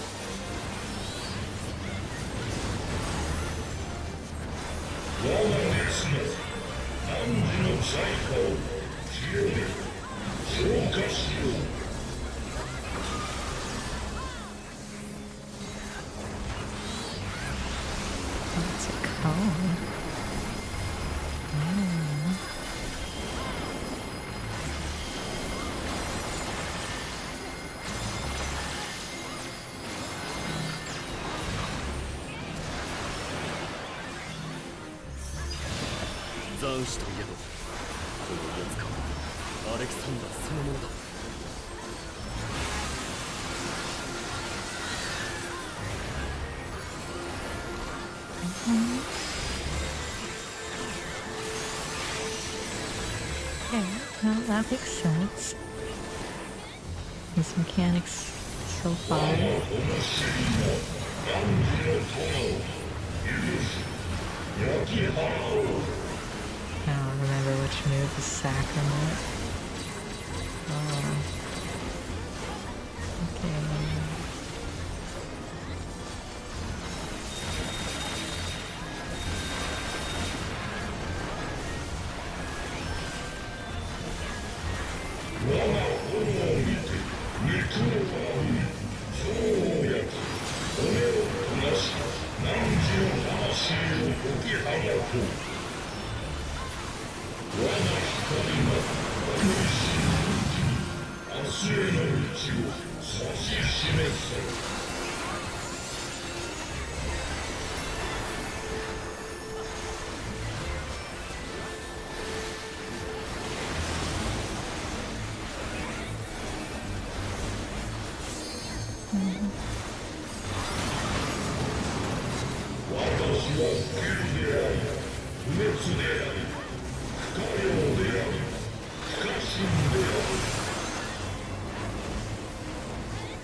我が熱の汝の在価を清め消化しよう What's it called? Oh. 残死といえどこのやつかアレキサンダーそのものだ Okay, well, that makes sense. These mechanics so far. I don't remember which move is Sacrament. Okay.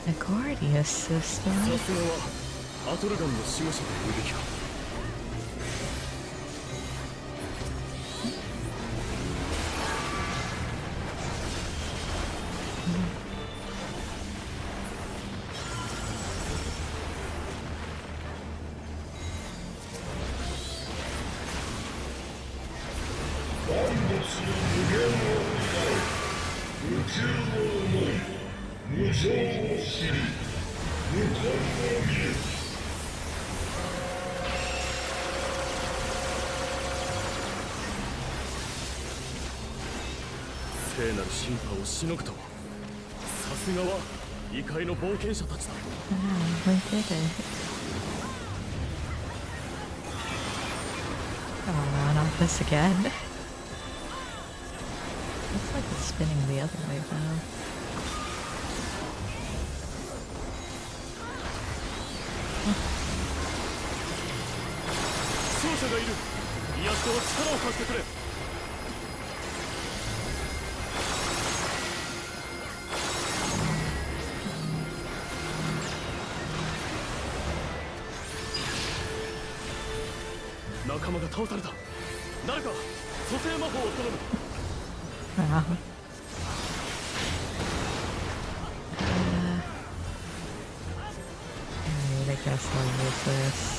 The Gordius system. さすがはアトルガンの守護者というべきか 聖なる審判をしのぐとはさすがは異界の冒険者たちだ We did it. Oh, not this again. Looks like it's spinning the other way though. 勝者がいるやっと力を貸してくれ 仲間が倒された誰か蘇生魔法を頼む Wow. I guess I'll use this.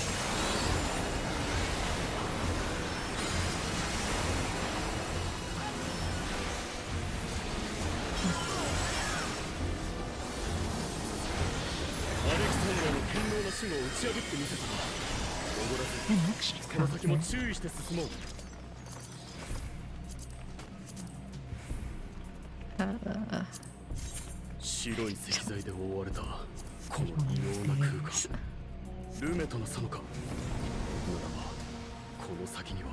An extra この先も copper. 注意して進もう 白い石材で覆われたこの異様な空間ルメとの差のかならばこの先には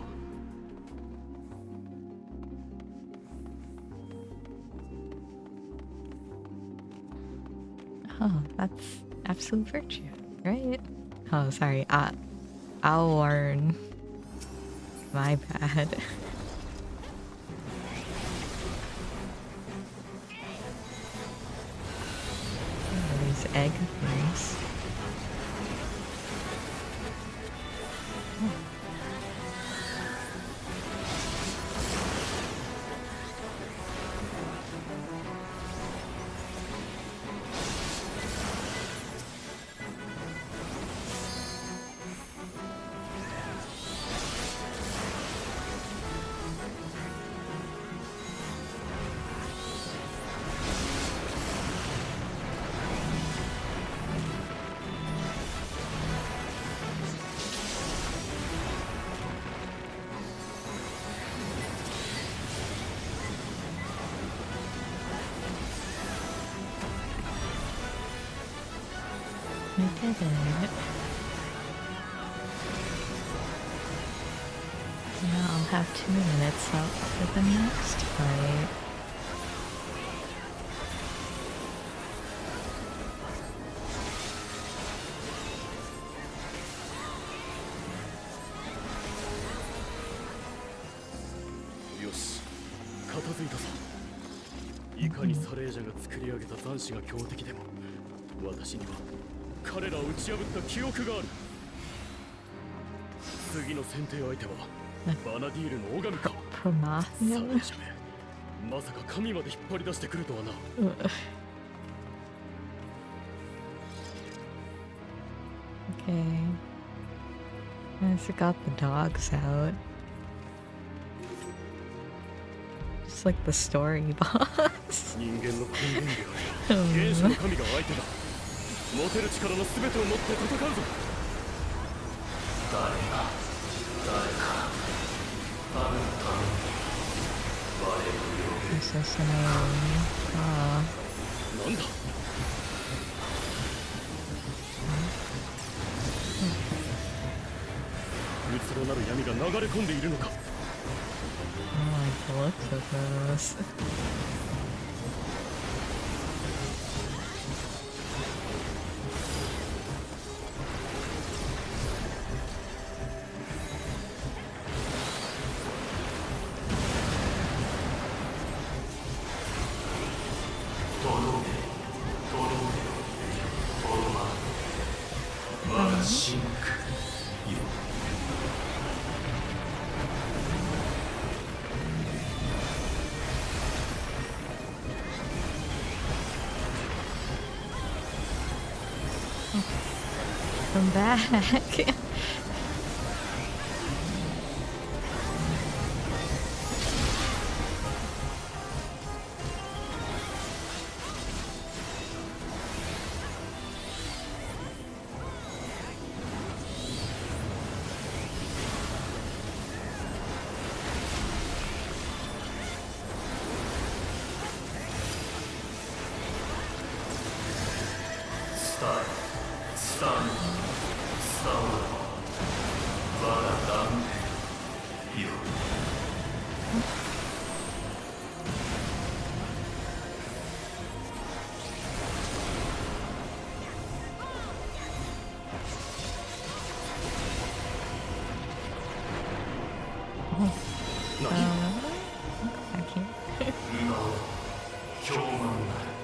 Oh, Oh, that's absolute virtue, right? Oh, sorry. I'll learn. My bad. Oh, these egg things. We did it. Now I'll have 2 minutes up for the next fight. Yoshi, 片付いたぞ。いかにサレージャが作り上げた残滓が強敵でも、私には彼らを打ち破った記憶がある。次の選定相手はバナディールの拝みか。サレージャめ、まさか神まで引っ張り出してくるとはな。Okay. I forgot the dogs out. Just like the story boss. 人間の根源である原始の神が相手だ。持てる力の全てを持って戦うぞ。誰かあなたの我を呼べ。 This is an なんだ。うつろなる闇が流れ込んでいるのか。I like the looks of this. I'm back.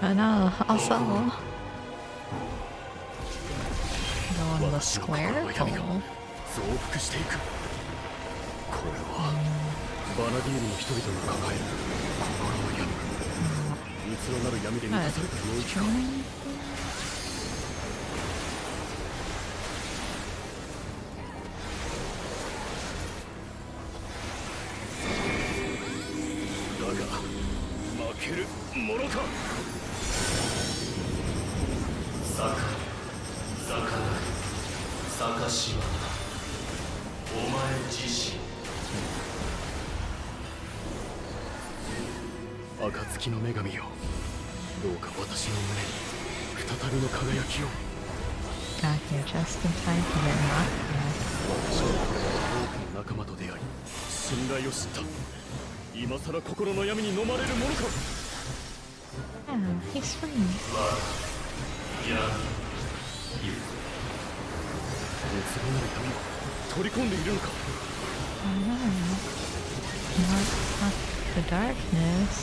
I know, also go on the square hole. 増幅していく。これはバナディールの人々が抱える心の闇。うつろなる闇で満たされた領域か。だが負けるものか。坂島、お前自身。暁の女神よ、どうか私の胸に再びの輝きを。Got here just in time for their knockback. 私はこれは多くの仲間と出会い、信頼を知った。今さら心の闇に飲まれるものか。Yeah, he's fine. Not the darkness.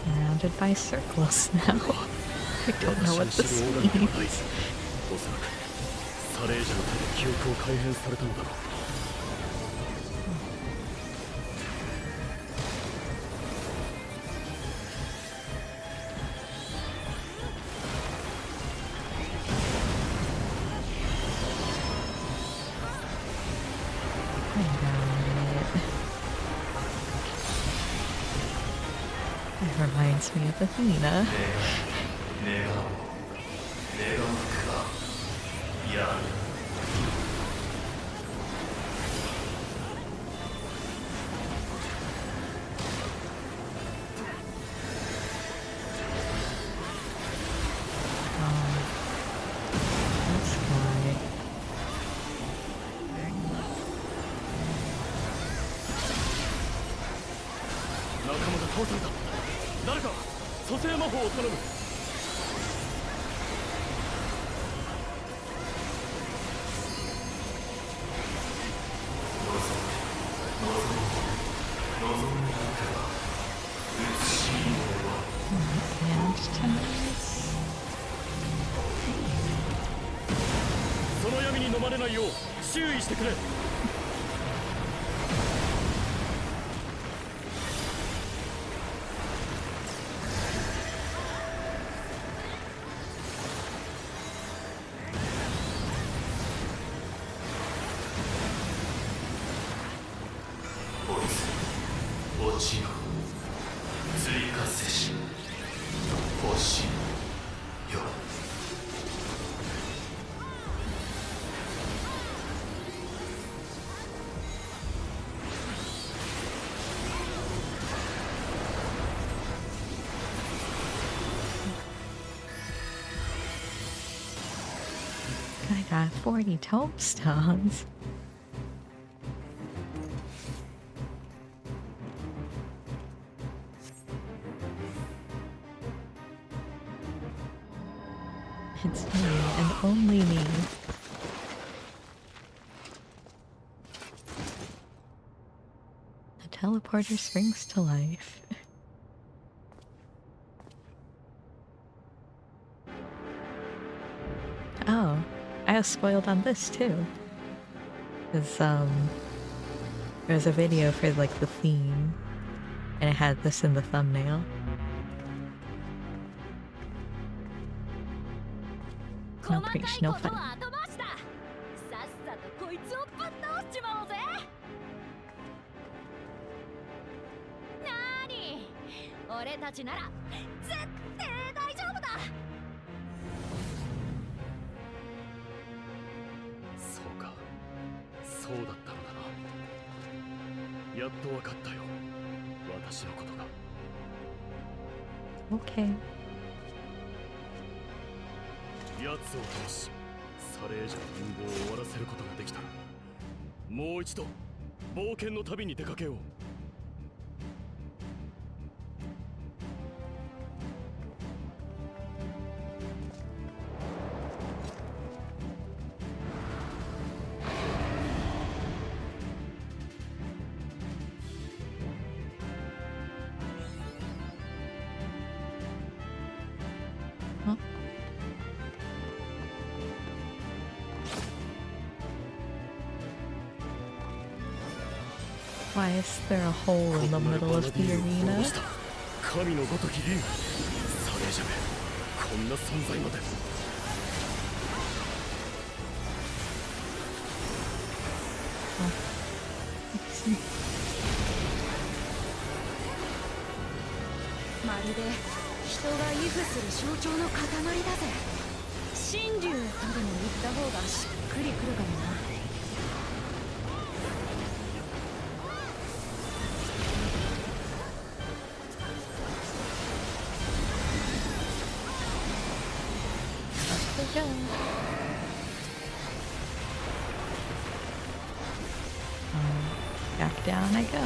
Surrounded by circles now. I don't know what this means. おそらくサレージャの手で記憶を改変されたのだろう。It reminds me of Athena. That's why. 仲間が倒された。誰か蘇生魔法を頼む。その闇に飲まれないよう注意してくれ。I got 40 tombstones. It's me and only me. The teleporter springs to life. Oh, I was spoiled on this too. Cause there was a video for like the theme, and it had this in the thumbnail. No preach, no fun. Okay. 奴を倒し、サレージャの陰謀を終わらせることができたら、もう一度冒険の旅に出かけよう。Why is there a hole in the middle of the arena? 神のごとき竜、サレージャめ、こんな存在まで。まるで人が畏怖する象徴の塊だぜ。神竜とでも言った方がしっくりくるかもな。Back down I go.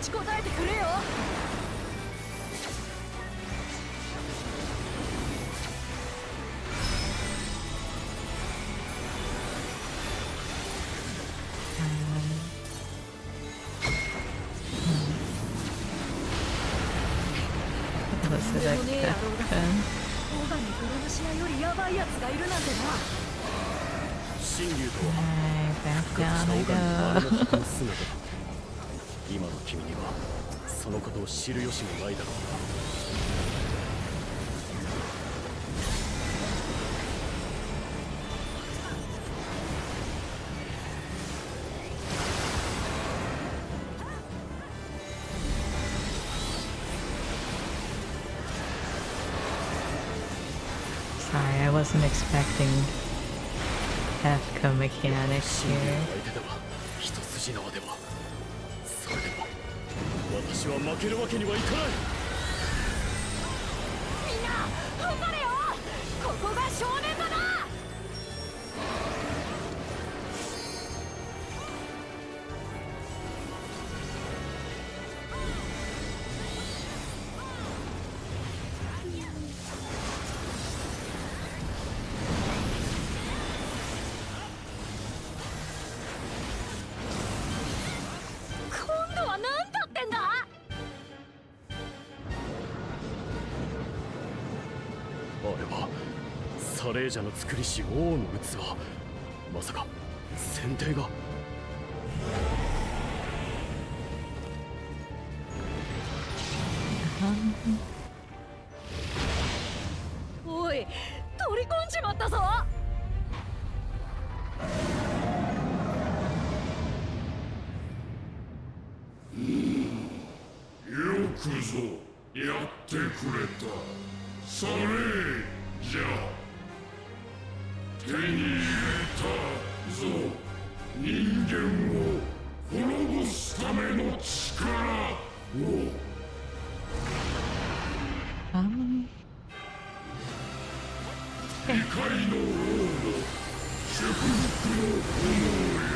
ちこたえてくれよ。Was it a オーガニグラムシアよりヤバいやつがいるなんてな。神竜とは Alright, back down I オーガニグ go. の姿だ。今の君にはそのことを知る由もないだろう。Sorry, I wasn't expecting Hefka mechanics 神竜 here. の相手では一筋縄では。それでも私は負けるわけにはいかない。みんな踏ん張れよ。ここが正念場だ。今度は何だってんだ。あれはサレージャの作りし王の器。まさか先手が。おい、取り込んじまったぞ。よくぞやってくれたそれじゃ手に入れたぞ人間を滅ぼすための力を。異界の王の祝福の炎よ。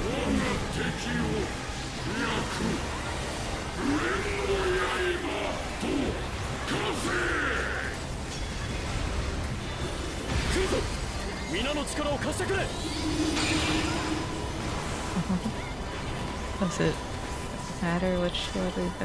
我が敵を焼く無縁の刃と風。来るぞ。皆の力を貸してくれ。Does it matter which way we go?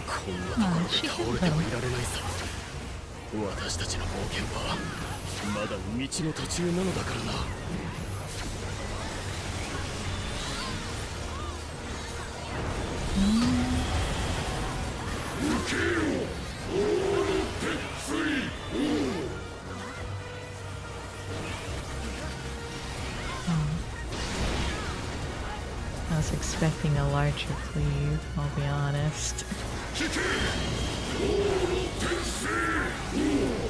こんなところで倒れてはいられないさ。私たちの冒険はまだ道の途中なのだからな。受けよ王の鉄槌王。I was expecting a larger cleave, I'll be honest. 聞け王の鉄槌王。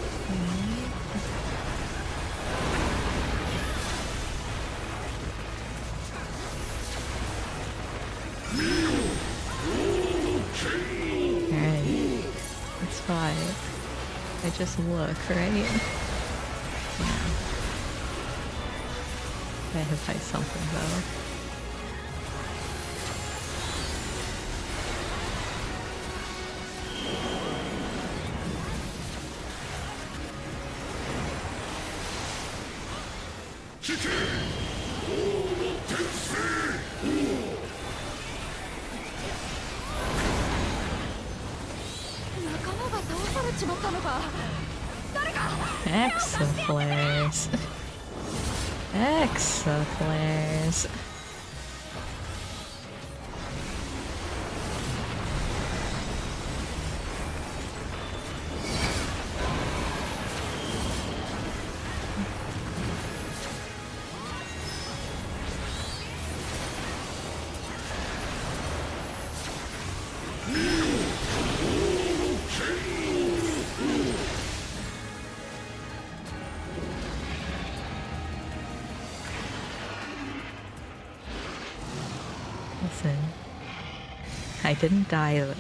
Alright, that's fine. I just look, right? Yeah. I hit by something though. Exaflares. Exaflares. I didn't die though.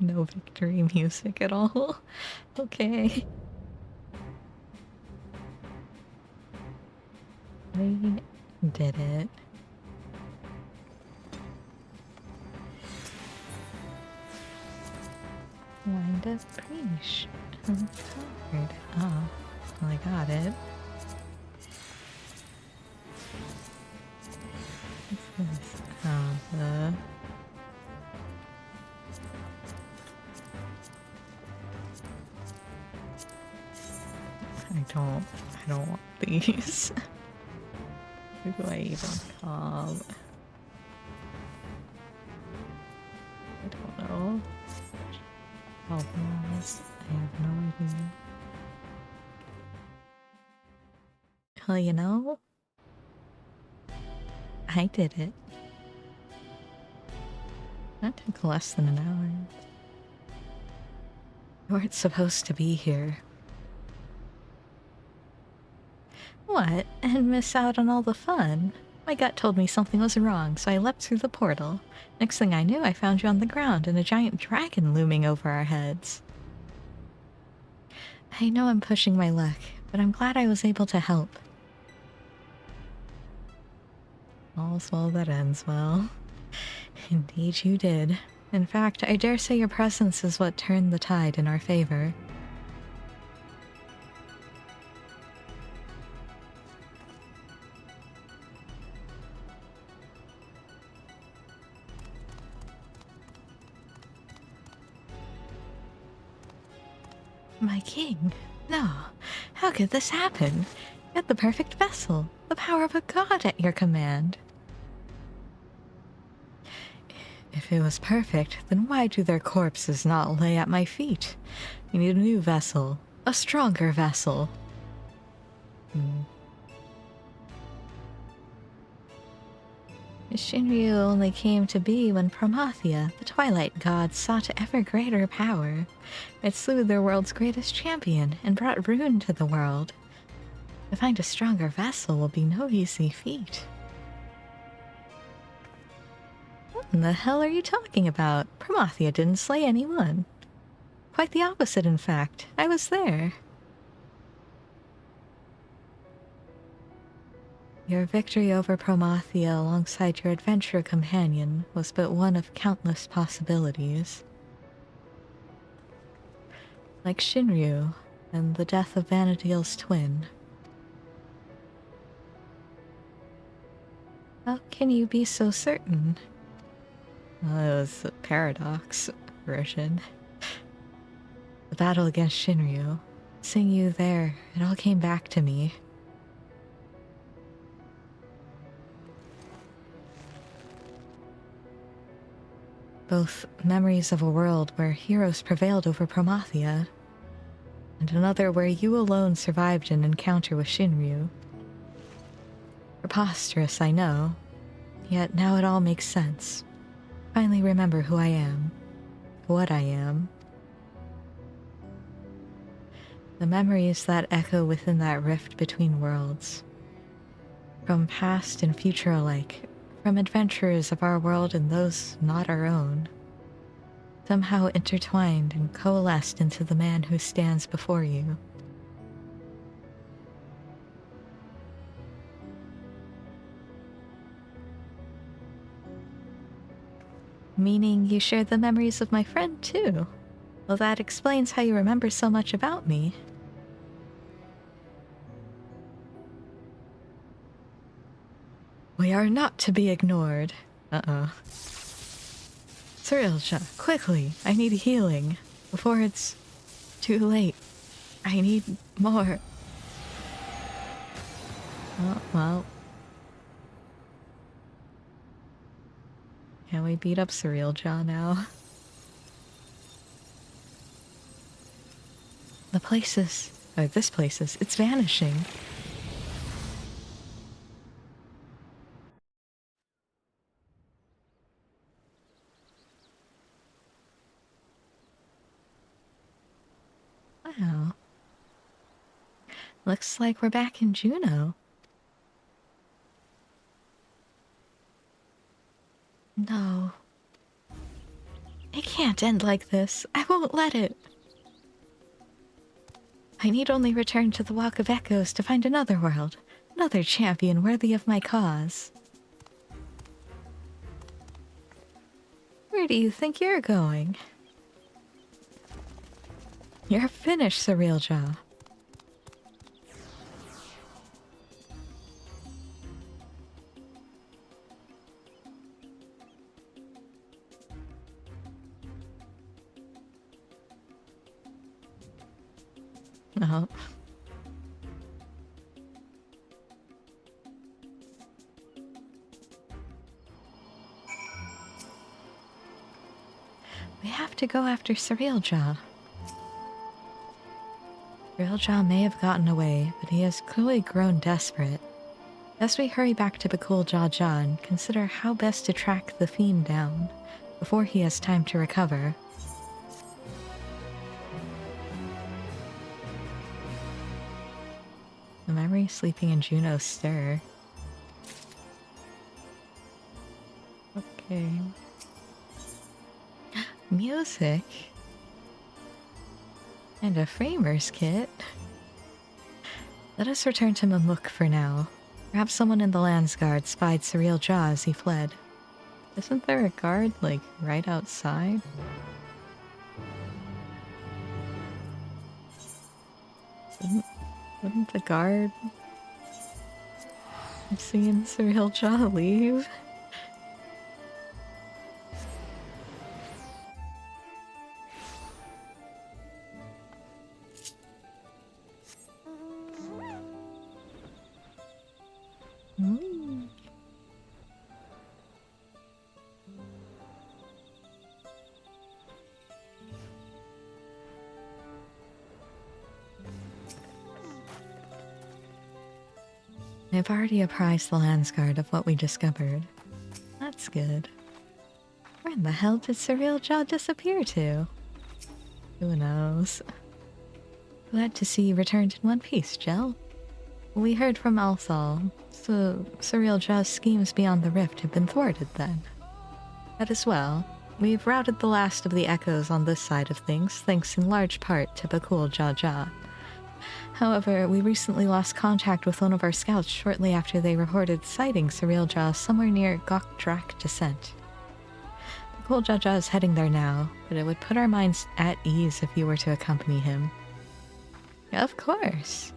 No victory music at all. Okay. We did it. Wind up preach. Uncovered. Oh, well, I got it. What's this? Oh, the... I don't want these. Who do I even call? I don't know. Problems. I have no idea. Well, you know, I did it. That took less than an hour. You weren't supposed to be here. What? And miss out on all the fun? My gut told me something was wrong, so I leapt through the portal. Next thing I knew, I found you on the ground and a giant dragon looming over our heads. I know I'm pushing my luck, but I'm glad I was able to help. All's well that ends well. Indeed you did. In fact, I dare say your presence is what turned the tide in our favor. My king? No. How could this happen? You had the perfect vessel, the power of a god at your command. If it was perfect, then why do their corpses not lay at my feet? You need a new vessel, a stronger vessel. Shinryu only came to be when Promathia, the Twilight God, sought ever greater power. It slew their world's greatest champion and brought ruin to the world. To find a stronger vessel will be no easy feat. What in the hell are you talking about? Promathia didn't slay anyone. Quite the opposite, in fact. I was there. Your victory over Promathia alongside your adventurer companion was but one of countless possibilities. Like Shinryu and the death of Vana'diel's twin. How can you be so certain? Well, it was the paradox version. The battle against Shinryu. Seeing you there, it all came back to me. Both memories of a world where heroes prevailed over Promathia, and another where you alone survived an encounter with Shinryu. Preposterous, I know, yet now it all makes sense. Finally remember who I am, what I am. The memories that echo within that rift between worlds. From past and future alike, from adventurers of our world and those not our own, somehow intertwined and coalesced into the man who stands before you. Meaning you shared the memories of my friend, too. Well, that explains how you remember so much about me. We are not to be ignored. Cyrilja, quickly! I need healing. Before it's too late. I need more. Oh, well. Can we beat up Cyrilja now? The places, or this places, it's vanishing. Looks like we're back in Juneau. No. It can't end like this. I won't let it. I need only return to the Walk of Echoes to find another world. Another champion worthy of my cause. Where do you think you're going? You're finished, Surreal Jaw. No. We have to go after Surreal Jaw. Surreal Jaw may have gotten away, but he has clearly grown desperate. As we hurry back to Bakul Jaw Jaw and consider how best to track the fiend down before he has time to recover. The memory sleeping in Juneau's stir. Okay. Music. And a framer's kit. Let us return to Mamuk for now. Perhaps someone in the Lands Guard spied Surreal Jaw as he fled. Isn't there a guard, like, right outside? Wouldn't the guard have seen Surreal Jaw leave? I've already apprised the Landsguard of what we discovered. That's good. Where in the hell did Surreal Jaw disappear to? Who knows? Glad to see you returned in one piece, Jell. We heard from Althal, so Surreal Jaw's schemes beyond the rift have been thwarted then. That as well, we've routed the last of the echoes on this side of things, thanks in large part to Bakul Jaw Jaw. However, we recently lost contact with one of our scouts shortly after they reported sighting Surreal Jaw somewhere near Gokdrak Descent. Bakul Jaw Jaw is heading there now, but it would put our minds at ease if you were to accompany him. Of course.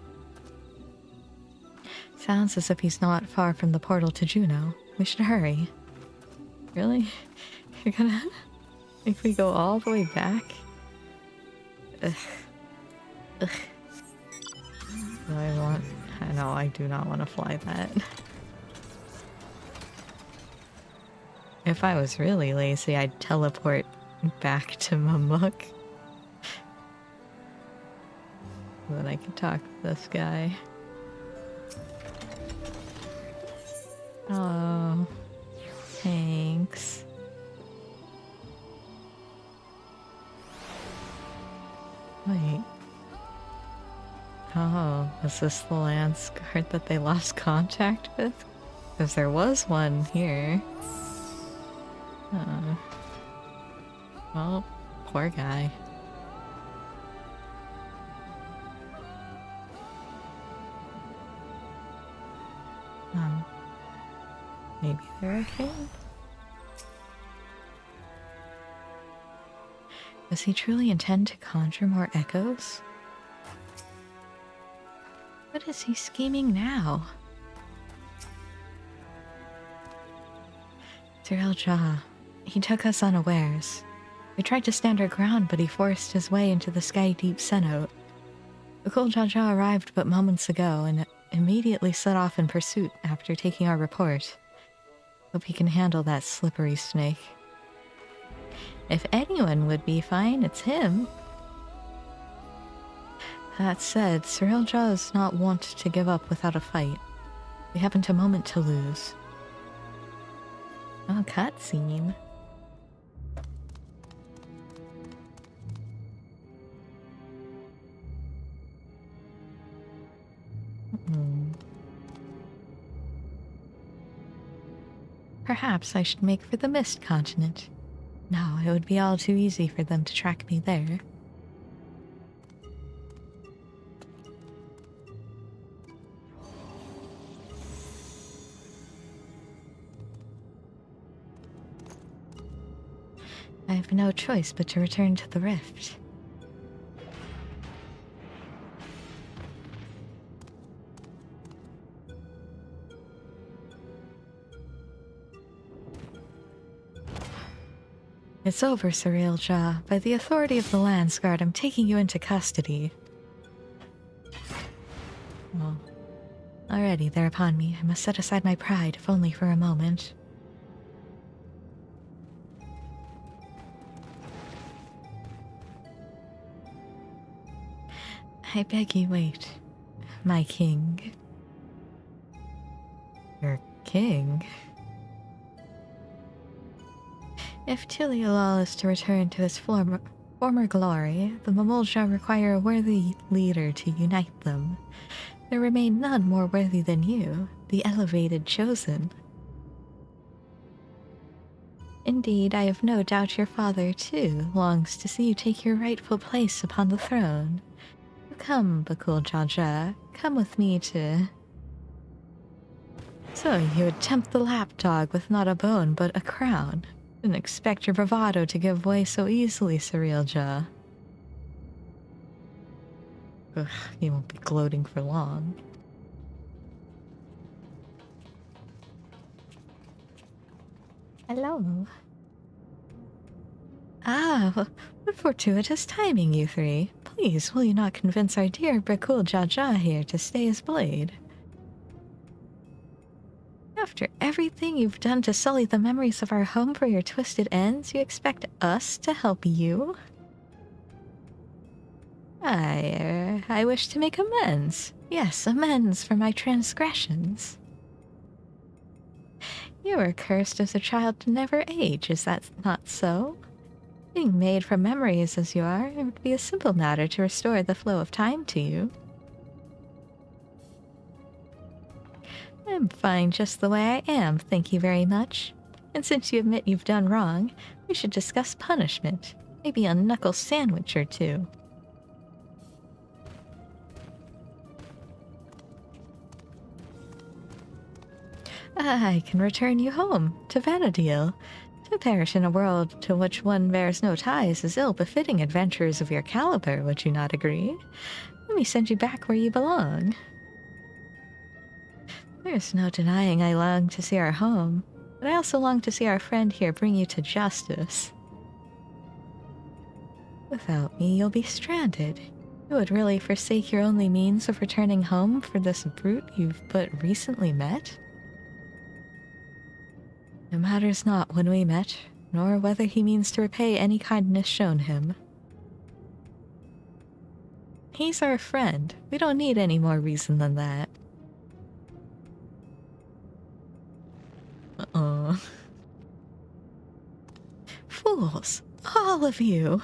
Sounds as if he's not far from the portal to Juneau. We should hurry. Really? You're gonna make me go all the way back? Ugh. Ugh. I do not want to fly that. If I was really lazy, I'd teleport back to Mamuk. Then I could talk to this guy. Oh, thanks. Wait. Oh, is this the Lance Guard that they lost contact with? Because there was one here. Well, poor guy. Maybe they're okay? Does he truly intend to conjure more echoes? What is he scheming now? Surreal Jaw. He took us unawares. We tried to stand our ground, but he forced his way into the sky-deep cenote. Bakul Jaw Jaw arrived but moments ago and immediately set off in pursuit after taking our report. Hope he can handle that slippery snake. If anyone would be fine, it's him. That said, Surreal Jaw is not wont to give up without a fight. We haven't a moment to lose. Oh, cutscene. perhaps I should make for the Mist Continent. No, it would be all too easy for them to track me there. I have no choice but to return to the rift. It's over, Surreal Jaw. By the authority of the Landsguard, I'm taking you into custody. Well, already they're upon me. I must set aside my pride, if only for a moment. I beg you wait, my king. Your king? If Tiliolal is to return to his former glory, the Mamulja require a worthy leader to unite them. There remain none more worthy than you, the elevated chosen. Indeed, I have no doubt your father, too, longs to see you take your rightful place upon the throne. Come, Bakul Jaja, come with me to... So, you would tempt the lapdog with not a bone but a crown. Didn't expect your bravado to give way so easily, Surreal Jaw. Ugh, you won't be gloating for long. Hello. Ah, what fortuitous timing, you three. Please, will you not convince our dear Bakul Jaja here to stay his blade? After everything you've done to sully the memories of our home for your twisted ends, you expect us to help you? I wish to make amends. Yes, amends for my transgressions. You were cursed as a child to never age, is that not so? Being made from memories as you are, it would be a simple matter to restore the flow of time to you. I'm fine just the way I am, thank you very much. And since you admit you've done wrong, we should discuss punishment. Maybe a knuckle sandwich or two. I can return you home, to Vanadil. To perish in a world to which one bears no ties is ill-befitting adventurers of your caliber, would you not agree? Let me send you back where you belong. There's no denying I long to see our home, but I also long to see our friend here bring you to justice. Without me, you'll be stranded. You would really forsake your only means of returning home for this brute you've but recently met? It matters not when we met, nor whether he means to repay any kindness shown him. He's our friend. We don't need any more reason than that. Uh-oh. Fools! All of you!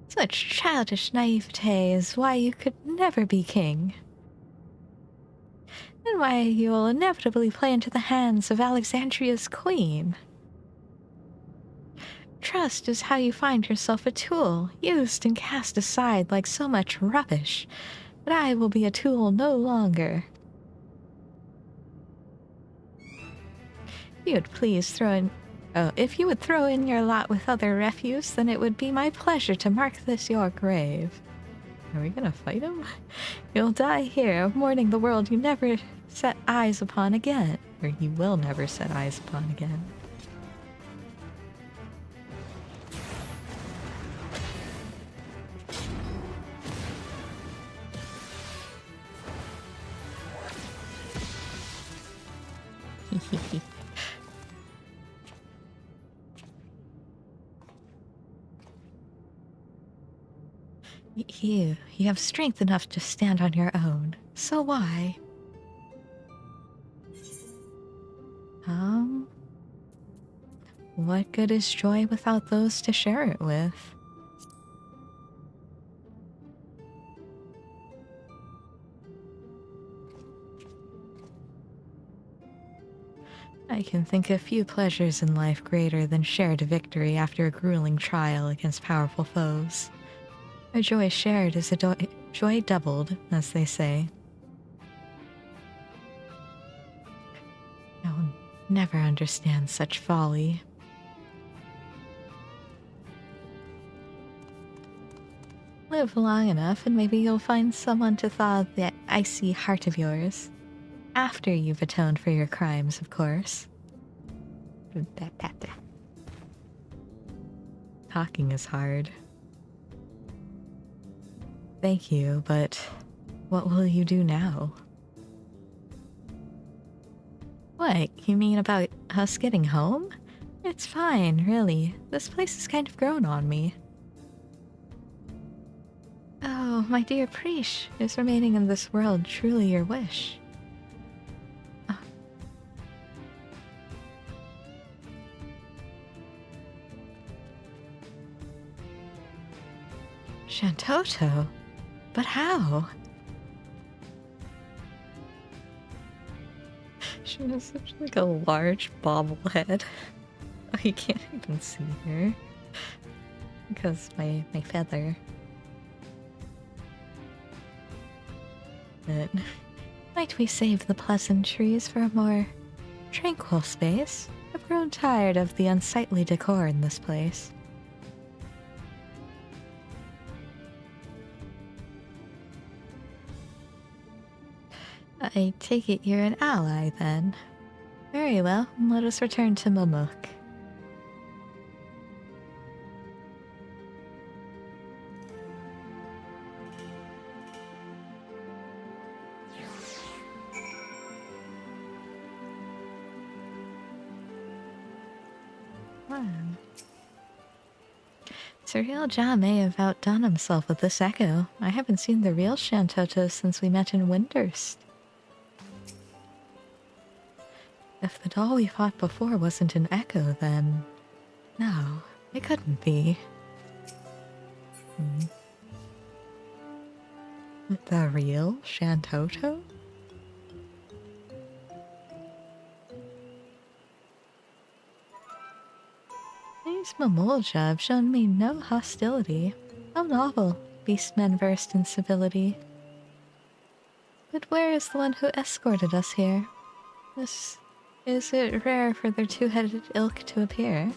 Such childish naivete is why you could never be king. And why you will inevitably play into the hands of Alexandria's queen. Trust is how you find yourself a tool, used and cast aside like so much rubbish. But I will be a tool no longer. If you would please throw in... Oh, if you would throw in your lot with other refuse, then it would be my pleasure to mark this your grave. Are we gonna fight him? You'll die here, mourning the world you never set eyes upon again. Or you will never set eyes upon again. You have strength enough to stand on your own, so why? What good is joy without those to share it with? I can think of few pleasures in life greater than shared victory after a grueling trial against powerful foes. A joy shared is a joy doubled, as they say. I will never understand such folly. Live long enough and maybe you'll find someone to thaw that icy heart of yours. After you've atoned for your crimes, of course. Talking is hard. Thank you, but what will you do now? What, you mean about us getting home? It's fine, really. This place has kind of grown on me. Oh, my dear Preesh, is remaining in this world truly your wish? Shantoto? But how? She has such like a large bobblehead. Oh, you can't even see her. Because my feather. But might we save the pleasantries for a more tranquil space? I've grown tired of the unsightly decor in this place. I take it you're an ally, then. Very well, let us return to Momok. Wow. Surreal Ja may have outdone himself with this echo. I haven't seen the real Shantoto since we met in Windurst. If the doll we fought before wasn't an echo, then... No, it couldn't be. The real Shantoto? These Mamolja have shown me no hostility. How novel, beastmen versed in civility. But where is the one who escorted us here? Is it rare for their two-headed ilk to appear?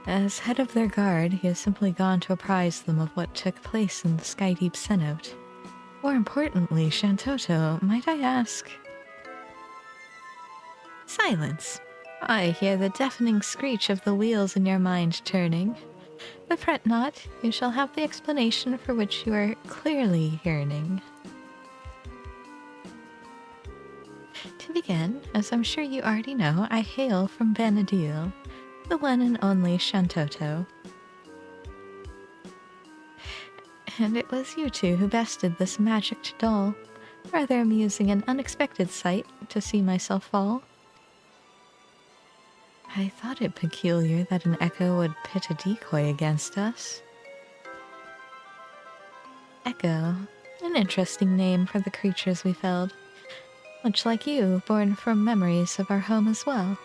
As head of their guard, he has simply gone to apprise them of what took place in the Skydeep Cenote. More importantly, Shantoto, might I ask... Silence! I hear the deafening screech of the wheels in your mind turning. But fret not, you shall have the explanation for which you are clearly yearning. To begin, as I'm sure you already know, I hail from Vanadil, the one and only Shantoto. And it was you two who bested this magicked doll. Rather amusing and unexpected sight to see myself fall. I thought it peculiar that an echo would pit a decoy against us. Echo, an interesting name for the creatures we felled. Much like you, born from memories of our home as well.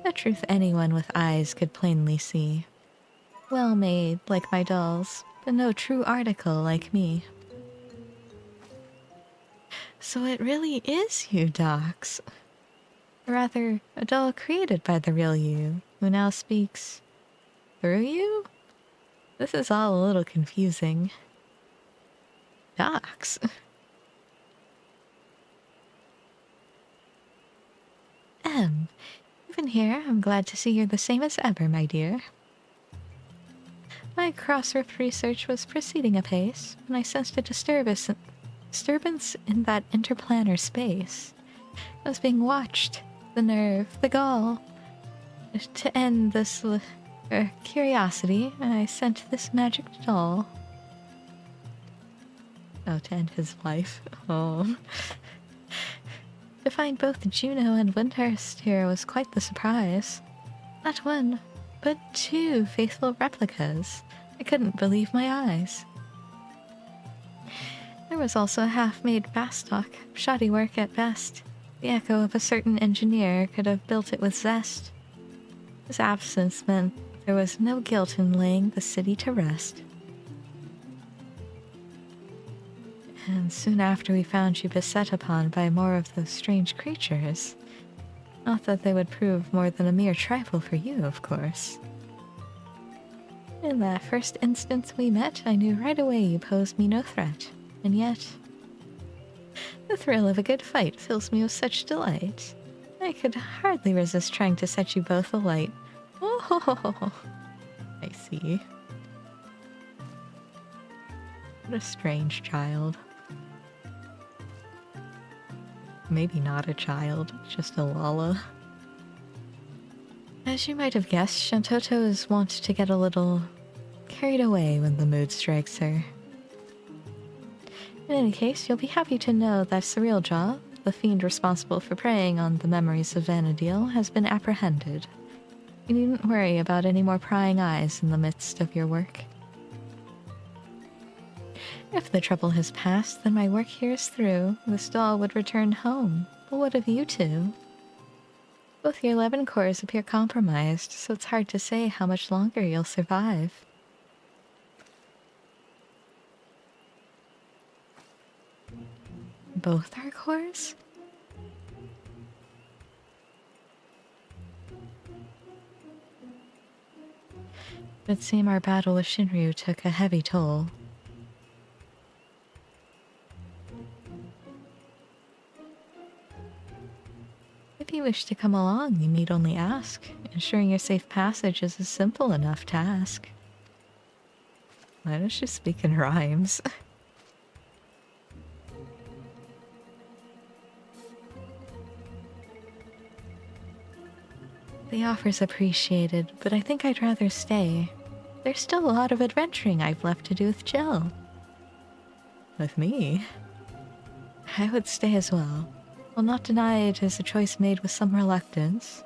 A truth anyone with eyes could plainly see. Well made, like my dolls, but no true article like me. So it really is you, Docs. Rather, a doll created by the real you, who now speaks through you? This is all a little confusing. Docs? Even here, I'm glad to see you're the same as ever, my dear. My cross-rift research was proceeding apace when I sensed a disturbance in that interplanar space. I was being watched. The nerve, the gall. To end this curiosity, I sent this magic doll. Oh, to end his life. Oh. To find both Juno and Windurst here was quite the surprise. Not one, but two faithful replicas. I couldn't believe my eyes. There was also a half-made bastock, shoddy work at best. The echo of a certain engineer could have built it with zest. His absence meant there was no guilt in laying the city to rest. And soon after we found you beset upon by more of those strange creatures. Not that they would prove more than a mere trifle for you, of course. In that first instance we met, I knew right away you posed me no threat. And yet, the thrill of a good fight fills me with such delight. I could hardly resist trying to set you both alight. Oh, I see. What a strange child. Maybe not a child, just a Lala. As you might have guessed, Shantoto is wont to get a little carried away when the mood strikes her. In any case, you'll be happy to know that Surreal Jaw, the fiend responsible for preying on the memories of Vanadil, has been apprehended. You needn't worry about any more prying eyes in the midst of your work. If the trouble has passed, then my work here is through. This doll would return home. But what of you two? Both your 11 cores appear compromised, so it's hard to say how much longer you'll survive. Both our cores? It would seem our battle with Shinryu took a heavy toll. If you wish to come along, you need only ask. Ensuring your safe passage is a simple enough task. Why does she speak in rhymes? The offer's appreciated, but I think I'd rather stay. There's still a lot of adventuring I've left to do with Jill. With me? I would stay as well. I'll not deny it is a choice made with some reluctance.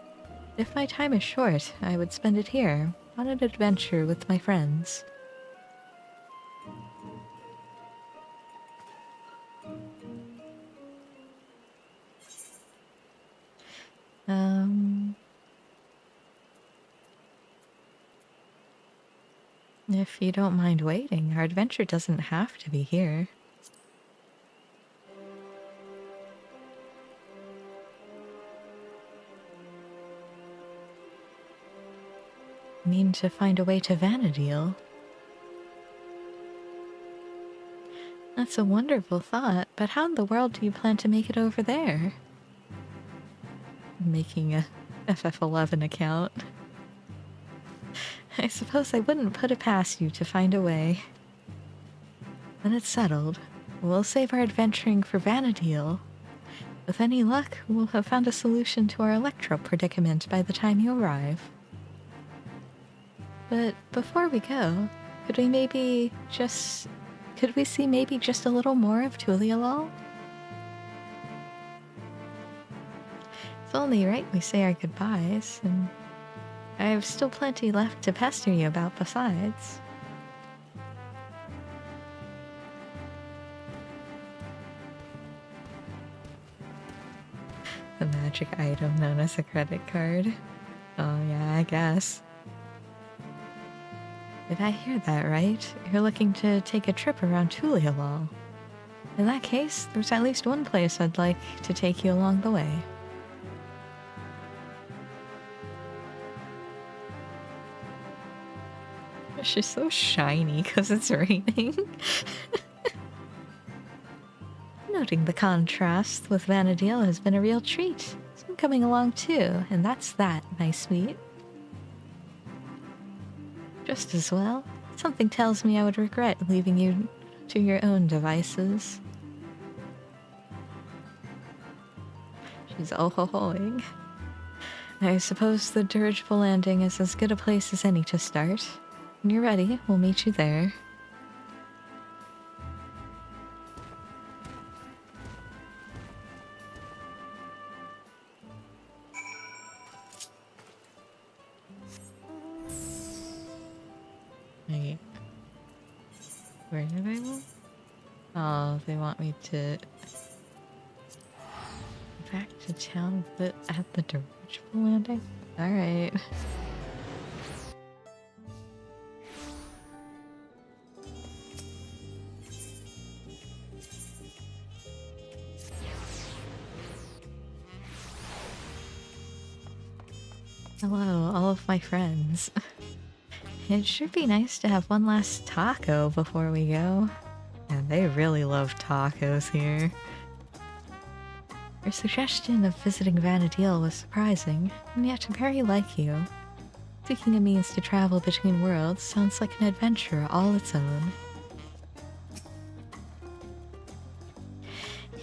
If my time is short, I would spend it here, on an adventure with my friends. If you don't mind waiting, our adventure doesn't have to be here. Mean to find a way to Vanadil? That's a wonderful thought, but how in the world do you plan to make it over there? Making a FF11 account. I suppose I wouldn't put it past you to find a way. Then it's settled. We'll save our adventuring for Vanadil. With any luck, we'll have found a solution to our electro predicament by the time you arrive. But before we go, could we see maybe just a little more of Tulialol? It's only right we say our goodbyes, and I have still plenty left to pester you about besides. The magic item known as a credit card. Oh yeah, I guess. Did I hear that right? You're looking to take a trip around Tulialol. In that case, there's at least one place I'd like to take you along the way. She's so shiny because it's raining. Noting the contrast with Vanadil has been a real treat. So I'm coming along too, and that's that, my sweet. Just as well. Something tells me I would regret leaving you to your own devices. She's oh-ho-hoing. I suppose the dirigible landing is as good a place as any to start. When you're ready, we'll meet you there. Wait. Where did I go? Oh, they want me to go back to town but at the dirigible landing? Alright. Hello, all of my friends. It should be nice to have one last taco before we go. And they really love tacos here. Your suggestion of visiting Vanadil was surprising, and yet very like you. Seeking a means to travel between worlds sounds like an adventure all its own.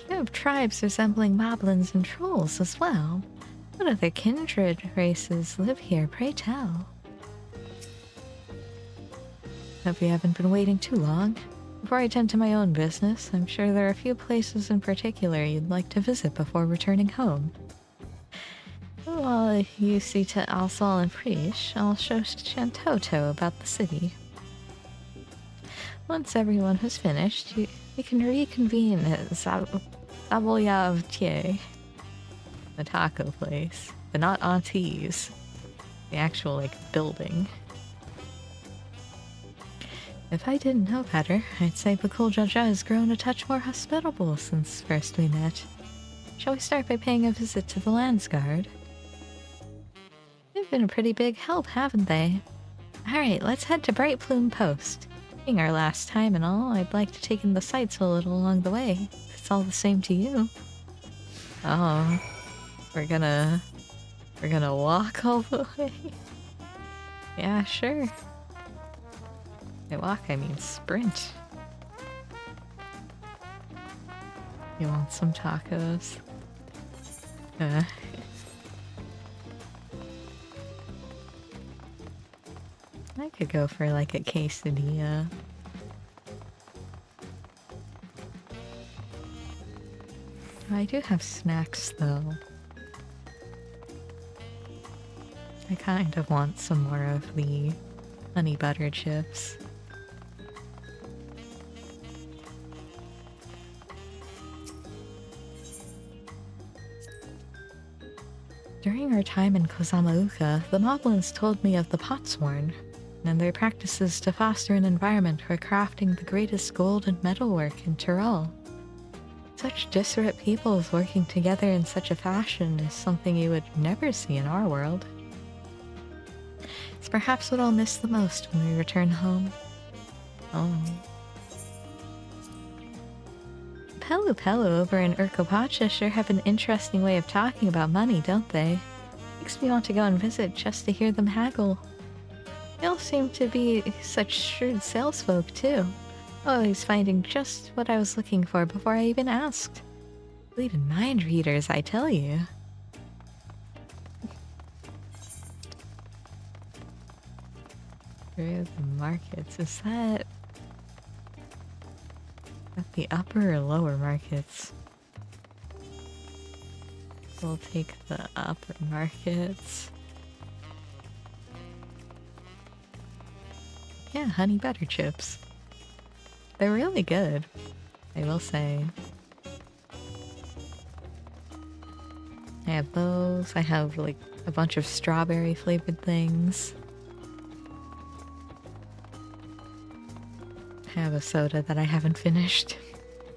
You have tribes resembling moblins and trolls as well. What other kindred races live here, pray tell? Hope you haven't been waiting too long. Before I tend to my own business, I'm sure there are a few places in particular you'd like to visit before returning home. While you see to Alsal and Prish, I'll show Shantoto about the city. Once everyone has finished, we can reconvene at Zabolyavtie, the taco place, but not Auntie's, the actual, like, building. If I didn't know better, I'd say Bakul Jaja has grown a touch more hospitable since first we met. Shall we start by paying a visit to the Landsguard? They've been a pretty big help, haven't they? Alright, let's head to Bright Plume Post. Being our last time and all, I'd like to take in the sights a little along the way, if it's all the same to you. Oh, we're gonna walk all the way? Yeah, sure. By walk, I mean sprint. You want some tacos? I could go for like a quesadilla. I do have snacks though. I kind of want some more of the honey butter chips. During our time in Kozamauka, the Moblins told me of the Potsworn, and their practices to foster an environment for crafting the greatest gold and metalwork in Tyrol. Such disparate peoples working together in such a fashion is something you would never see in our world. It's perhaps what I'll miss the most when we return home. Oh. Pelu Pelu over in Urkopacha sure have an interesting way of talking about money, don't they? Makes me want to go and visit just to hear them haggle. They all seem to be such shrewd salesfolk, too. Always finding just what I was looking for before I even asked. Believe in mind readers, I tell you. Through the markets, is that at the upper or lower markets? We'll take the upper markets. Yeah, honey butter chips. They're really good, I will say. I have those. I have like a bunch of strawberry flavored things. I have a soda that I haven't finished,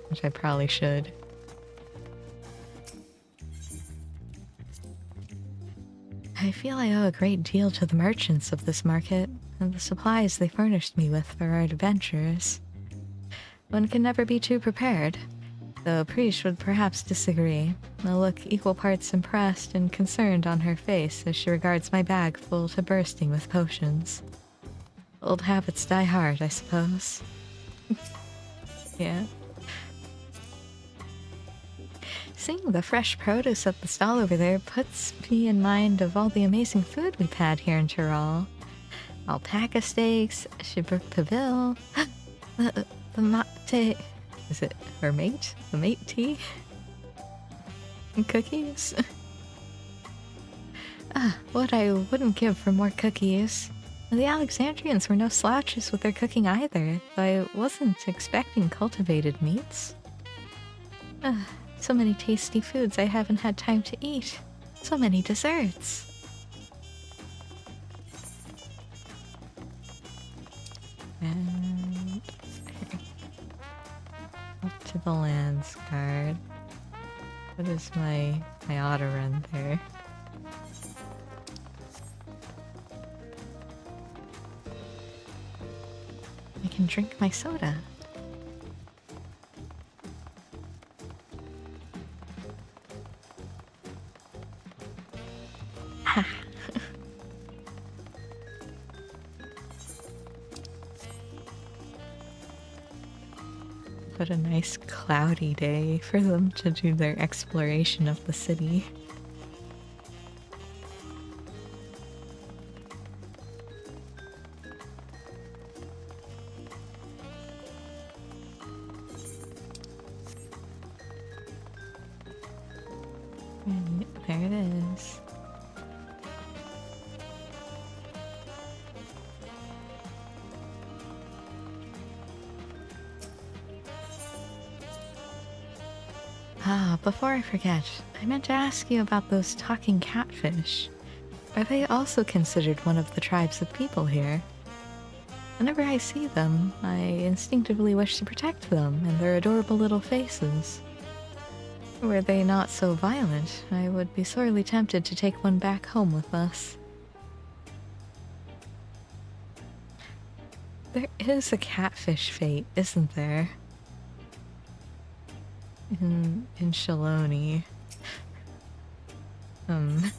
which I probably should. I feel I owe a great deal to the merchants of this market, and the supplies they furnished me with for our adventures. One can never be too prepared, though Prish would perhaps disagree, a look equal parts impressed and concerned on her face as she regards my bag full to bursting with potions. Old habits die hard, I suppose. Yeah. Seeing the fresh produce at the stall over there puts me in mind of all the amazing food we've had here in Tyrol. Alpaca steaks, Chibuk Pavil, the mate, is it her mate? The mate tea? And cookies? What I wouldn't give for more cookies. The Alexandrians were no slouches with their cooking either, though I wasn't expecting cultivated meats. So many tasty foods I haven't had time to eat. So many desserts. And up to the lands guard. What is my auto run there? I can drink my soda. Ha! What a nice cloudy day for them to do their exploration of the city. Right, there it is. Before I forget, I meant to ask you about those talking catfish. Are they also considered one of the tribes of people here? Whenever I see them, I instinctively wish to protect them and their adorable little faces. Were they not so violent, I would be sorely tempted to take one back home with us. There is a catfish fate, isn't there? In Shaloni. The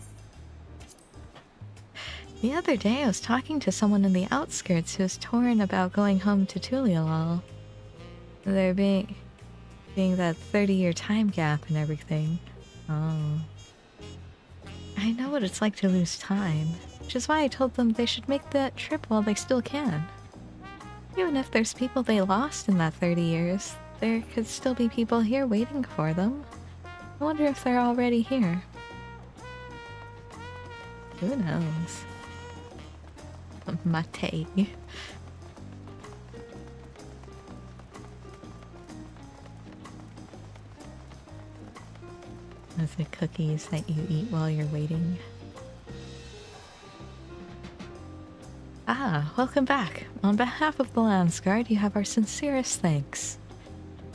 other day I was talking to someone in the outskirts who was torn about going home to Tulialal. There being that 30-year time gap and everything. Oh. I know what it's like to lose time, which is why I told them they should make that trip while they still can. Even if there's people they lost in that 30 years, there could still be people here waiting for them. I wonder if they're already here. Who knows? Mate. Those are cookies that you eat while you're waiting. Welcome back. On behalf of the Landsguard, you have our sincerest thanks.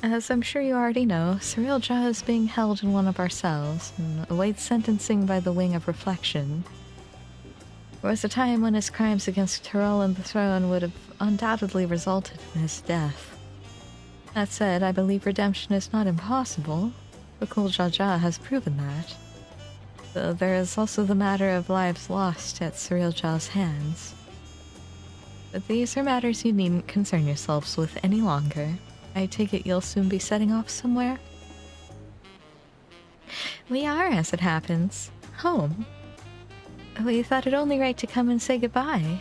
As I'm sure you already know, Cirilja is being held in one of our cells and awaits sentencing by the Wing of Reflection. There was a time when his crimes against Tyrell and the throne would have undoubtedly resulted in his death. That said, I believe redemption is not impossible. Bakul Jaja has proven that. Though there is also the matter of lives lost at Cirilja's hands. But these are matters you needn't concern yourselves with any longer. I take it you'll soon be setting off somewhere? We are, as it happens. Home. We thought it only right to come and say goodbye.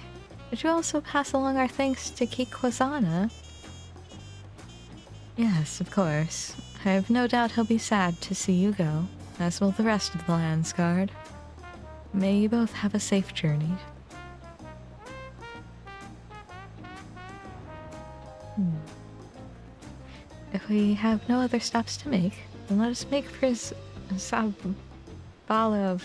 Would you also pass along our thanks to Kikwazana? Yes, of course. I have no doubt he'll be sad to see you go, as will the rest of the Landsguard. May you both have a safe journey. If we have no other stops to make, then let us make for Sabala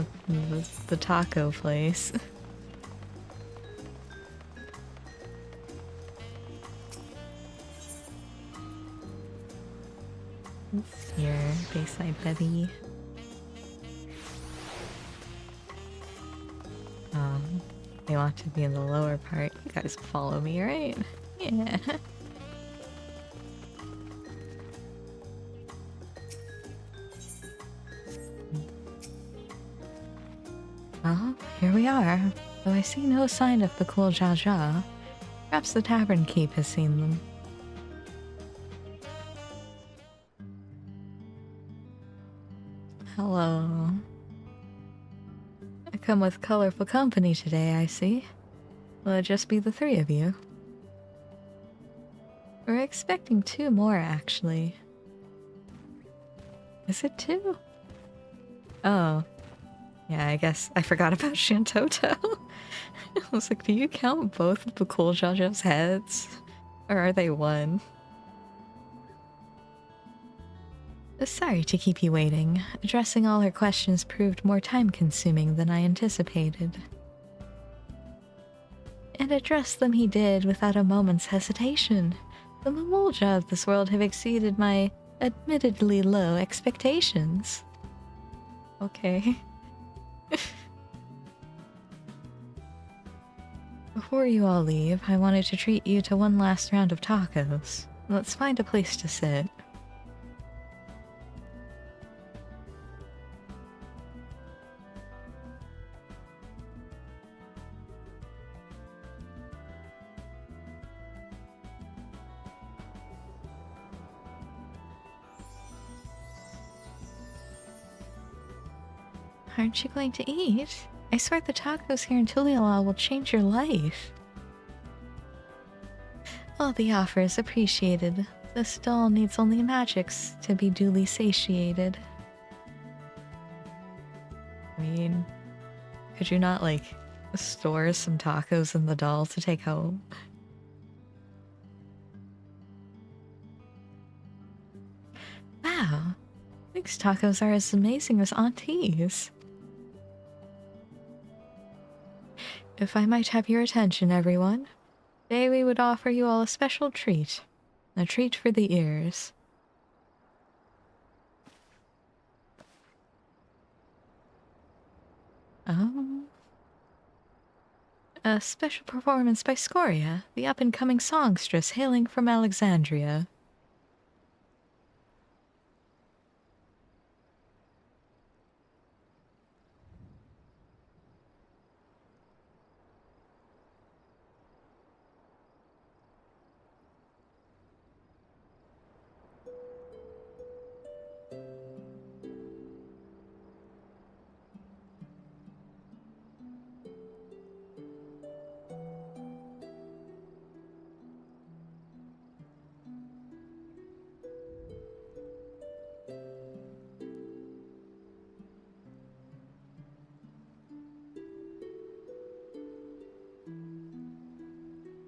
with the taco place. It's here, Bayside Betty. They want to be in the lower part. You guys follow me, right? Yeah. Well, here we are. Though I see no sign of Bakul Jaja. Perhaps the tavern keep has seen them. Hello. I come with colorful company today, I see. Will it just be the three of you? We're expecting 2 more, actually. Is it 2? Oh. Yeah, I guess I forgot about Shantoto. I was like, do you count both of the Cool Jojo's heads? Or are they one? Sorry to keep you waiting. Addressing all her questions proved more time-consuming than I anticipated. And address them he did without a moment's hesitation. The Mamulja of this world have exceeded my admittedly low expectations. Okay. Before you all leave, I wanted to treat you to one last round of tacos. Let's find a place to sit. Aren't you going to eat? I swear the tacos here in Tuliala will change your life. Well, the offer is appreciated. This doll needs only magics to be duly satiated. I mean, could you not, like, store some tacos in the doll to take home? Wow, these tacos are as amazing as Auntie's. If I might have your attention, everyone, today we would offer you all a special treat. A treat for the ears. A special performance by Scoria, the up-and-coming songstress hailing from Alexandria.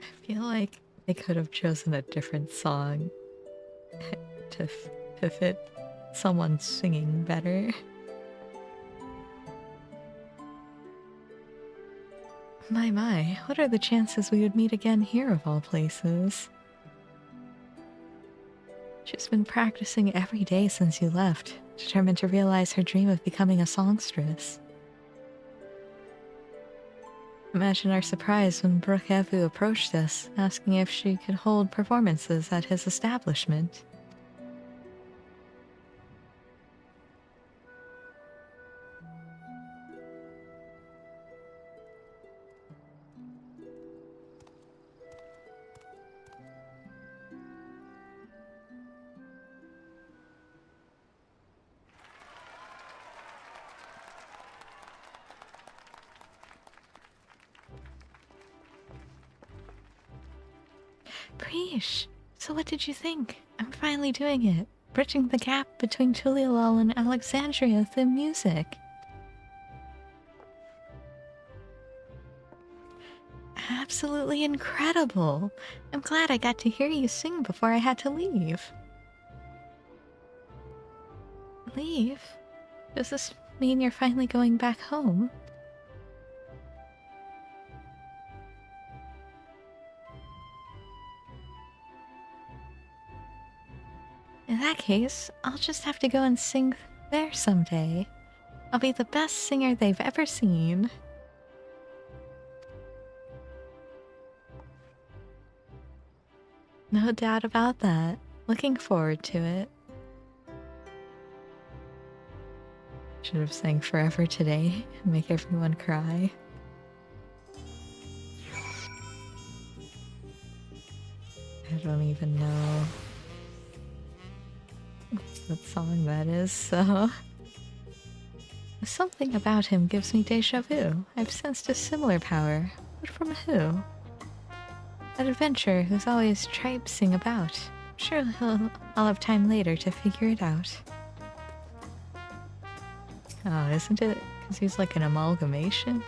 I feel like they could have chosen a different song to fit someone singing better. My, what are the chances we would meet again here of all places? She's been practicing every day since you left, determined to realize her dream of becoming a songstress. Imagine our surprise when Brookhavu approached us, asking if she could hold performances at his establishment. Preesh, so what did you think? I'm finally doing it, bridging the gap between Tulialal and Alexandria through music. Absolutely incredible! I'm glad I got to hear you sing before I had to leave. Leave? Does this mean you're finally going back home? In that case, I'll just have to go and sing there someday. I'll be the best singer they've ever seen. No doubt about that. Looking forward to it. Should have sang Forever today and make everyone cry. I don't even know what song that is, so... Something about him gives me deja vu. I've sensed a similar power. But from who? An adventurer who's always traipsing about. Sure, I'll have time later to figure it out. Oh, isn't it? Because he's like an amalgamation?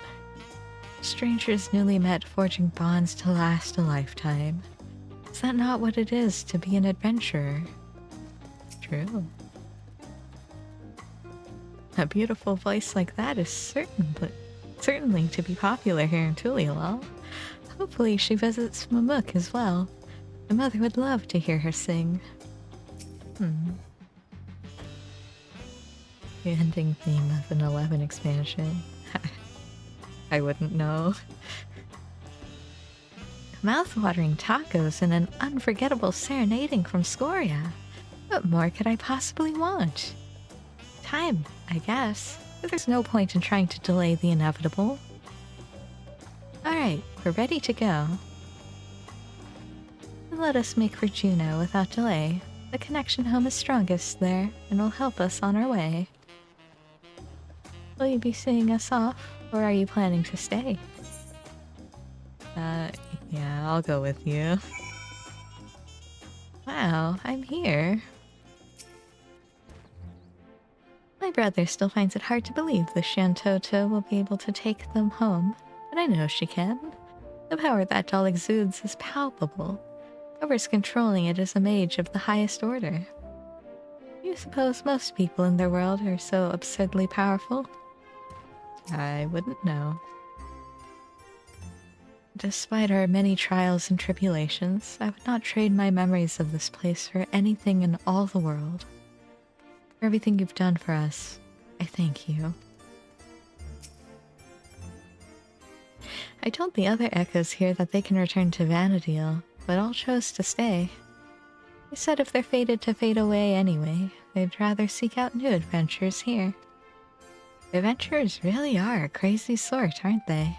Strangers newly met forging bonds to last a lifetime. Is that not what it is to be an adventurer? True. A beautiful voice like that is certainly to be popular here in Tulialal. Hopefully she visits Mamuk as well. My mother would love to hear her sing. The ending theme of an 11 expansion. I wouldn't know. Mouth-watering tacos and an unforgettable serenading from Scoria. What more could I possibly want? Time, I guess. But there's no point in trying to delay the inevitable. Alright, we're ready to go. Let us make for Juneau without delay. The connection home is strongest there, and will help us on our way. Will you be seeing us off, or are you planning to stay? Yeah, I'll go with you. Wow, I'm here. My brother still finds it hard to believe the Shantoto will be able to take them home, but I know she can. The power that doll exudes is palpable. Whoever's controlling it is a mage of the highest order. You suppose most people in their world are so absurdly powerful? I wouldn't know. Despite our many trials and tribulations, I would not trade my memories of this place for anything in all the world. For everything you've done for us, I thank you. I told the other echoes here that they can return to Vanadil, but all chose to stay. They said if they're fated to fade away anyway, they'd rather seek out new adventures here. Adventurers really are a crazy sort, aren't they?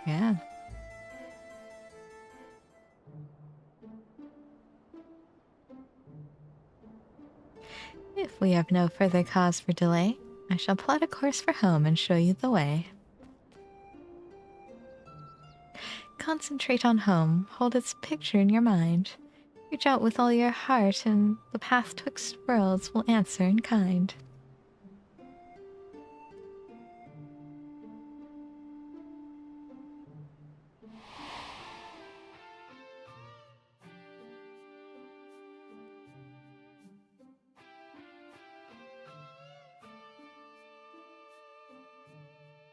Yeah. If we have no further cause for delay, I shall plot a course for home and show you the way. Concentrate on home, hold its picture in your mind. Reach out with all your heart, and the path twixt worlds will answer in kind.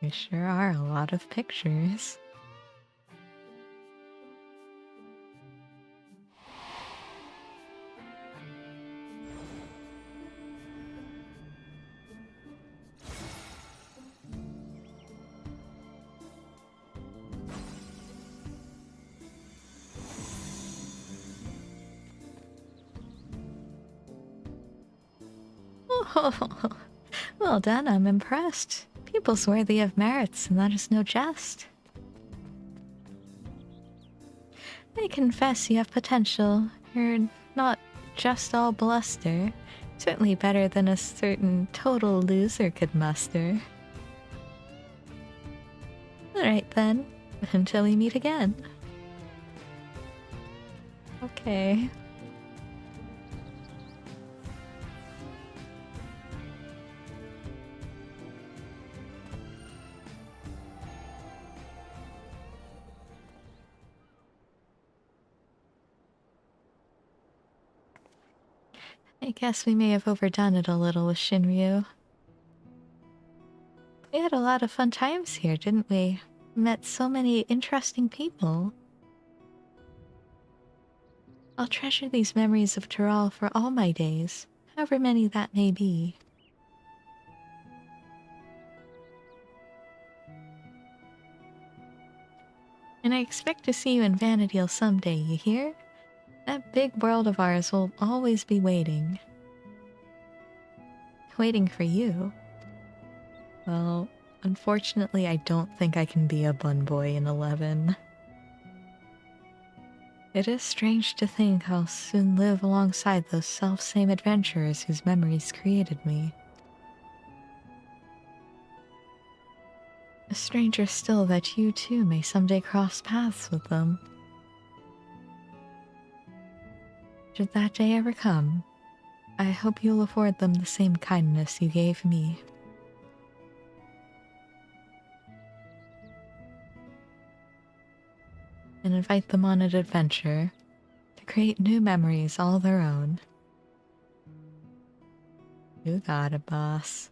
There sure are a lot of pictures. Oh, well done, I'm impressed. Pupils worthy of merits, and that is no jest. I confess you have potential. You're not just all bluster. Certainly better than a certain total loser could muster. Alright then, until we meet again. Okay. I guess we may have overdone it a little with Shinryu. We had a lot of fun times here, didn't we? Met so many interesting people. I'll treasure these memories of Tural for all my days, however many that may be. And I expect to see you in Vanadil someday, you hear? That big world of ours will always be waiting. Waiting for you. Well, unfortunately, I don't think I can be a bun boy in 11. It is strange to think I'll soon live alongside those self-same adventurers whose memories created me. A stranger still that you too may someday cross paths with them. Should that day ever come, I hope you'll afford them the same kindness you gave me. And invite them on an adventure to create new memories all their own. You got it, boss.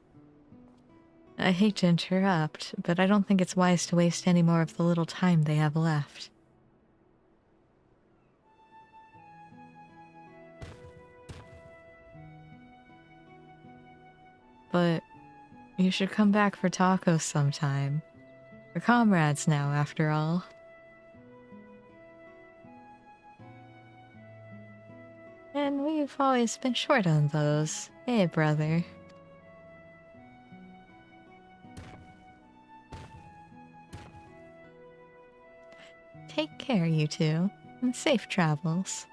I hate to interrupt, but I don't think it's wise to waste any more of the little time they have left. But you should come back for tacos sometime. We're comrades now, after all. And we've always been short on those. Hey, brother. Take care, you two, and safe travels.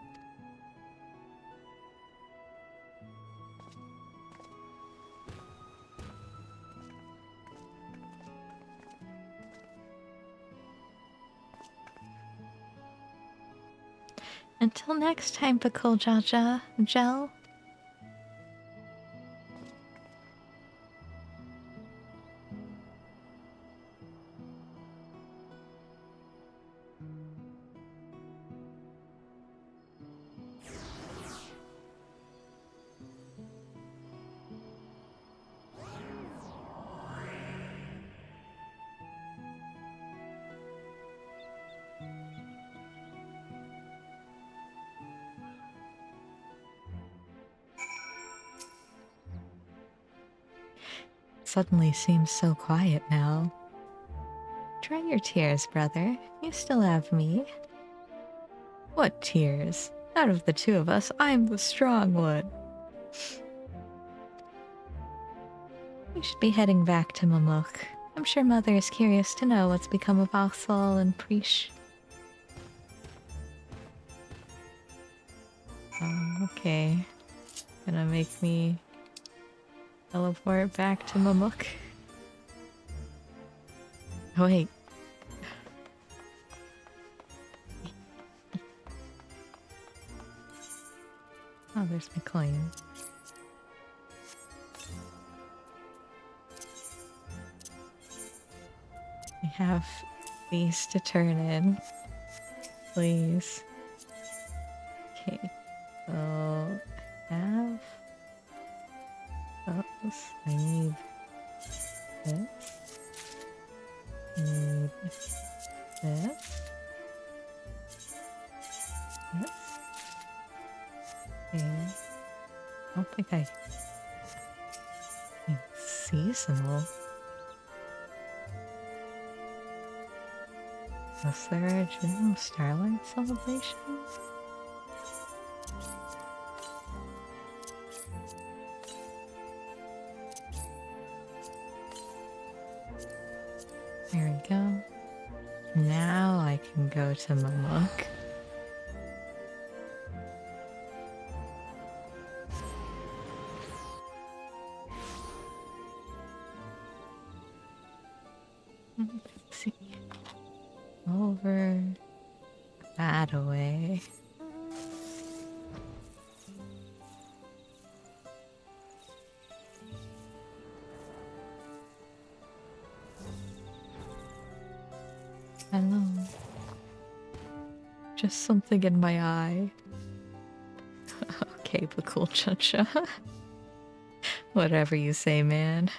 Until next time, Pakul Jaja, Gel. Suddenly seems so quiet now. Dry your tears, brother. You still have me. What tears? Out of the two of us, I'm the strong one. We should be heading back to Mamuk. I'm sure Mother is curious to know what's become of Athal and Prish. Okay. Gonna make me teleport back to Mamuk. Oh, wait. Oh, there's my coin. I have these to turn in. Please. Okay. So, have those. I need this. I need this. This. Okay. I don't think I need seasonal. Was there a June Starlight celebration? There we go. Now I can go to Mamuk. Let's see. Over that away. Hello. Just something in my eye. Okay, but cool, Chacha. Whatever you say, man.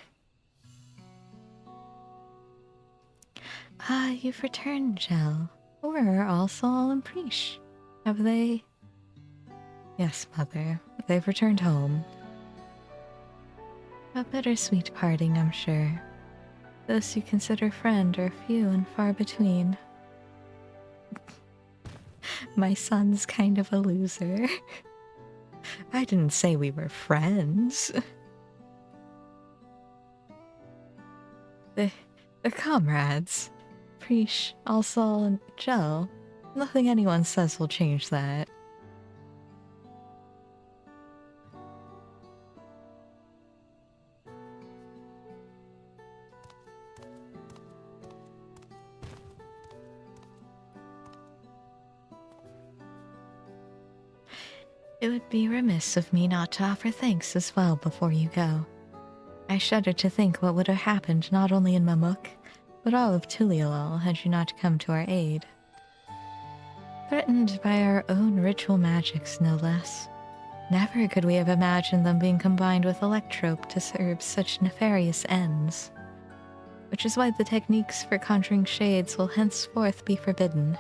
Ah, you've returned, Gel. Or also all in Prish. Have they? Yes, Mother. They've returned home. A bittersweet parting, I'm sure. Those you consider friend are few and far between. My son's kind of a loser. I didn't say we were friends. They're comrades. Prish, Alsal, and Gel. Nothing anyone says will change that. It would be remiss of me not to offer thanks as well before you go. I shudder to think what would have happened not only in Mamuk, but all of Tulialal had you not come to our aid. Threatened by our own ritual magics, no less. Never could we have imagined them being combined with Electrope to serve such nefarious ends. Which is why the techniques for conjuring shades will henceforth be forbidden,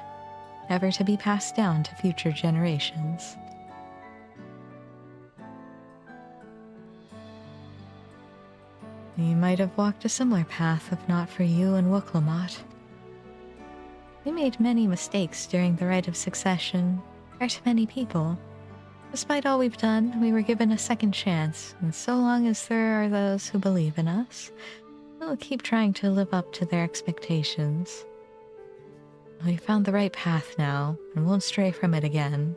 never to be passed down to future generations. We might have walked a similar path if not for you and Wuklamot. We made many mistakes during the Rite of Succession, hurt many people. Despite all we've done, we were given a second chance, and so long as there are those who believe in us, we'll keep trying to live up to their expectations. We found the right path now, and won't stray from it again.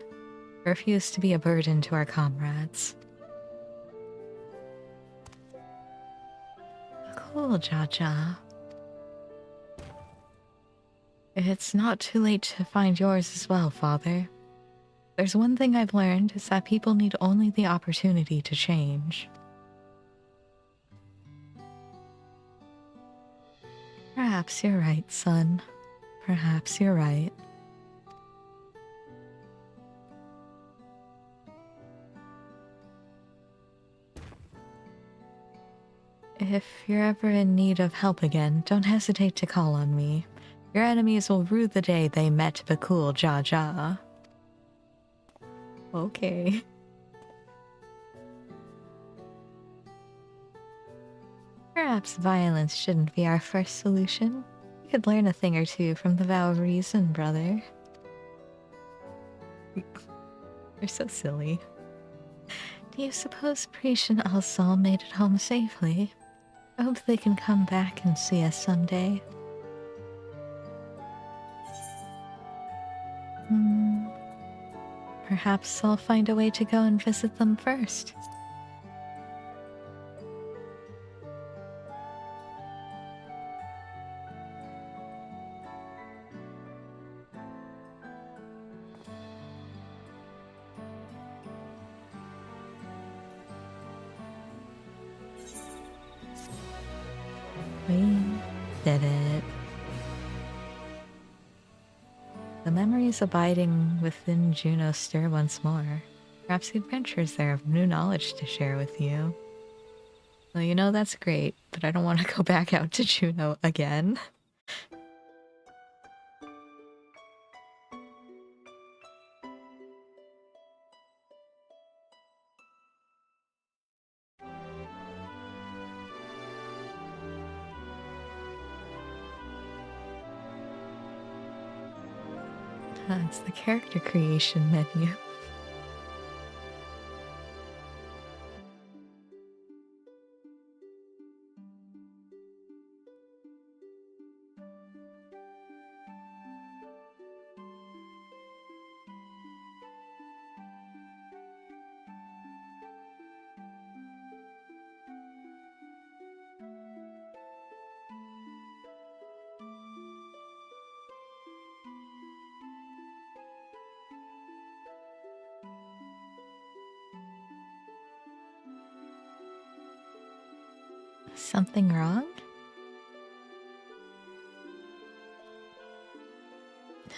Refuse to be a burden to our comrades. Cool, Jaja. It's not too late to find yours as well, Father. There's one thing I've learned is that people need only the opportunity to change. Perhaps you're right, son. Perhaps you're right. If you're ever in need of help again, don't hesitate to call on me. Your enemies will rue the day they met Bakul Jaja. Okay. Perhaps violence shouldn't be our first solution. You could learn a thing or two from the vow of reason, brother. You're so silly. Do you suppose Prish and Alsal made it home safely? I hope they can come back and see us someday. Perhaps I'll find a way to go and visit them first. We did it. The memories abiding within Juno stir once more. Perhaps the adventures there have new knowledge to share with you. Well, you know that's great, but I don't want to go back out to Juno again. It's the character creation menu. Something wrong?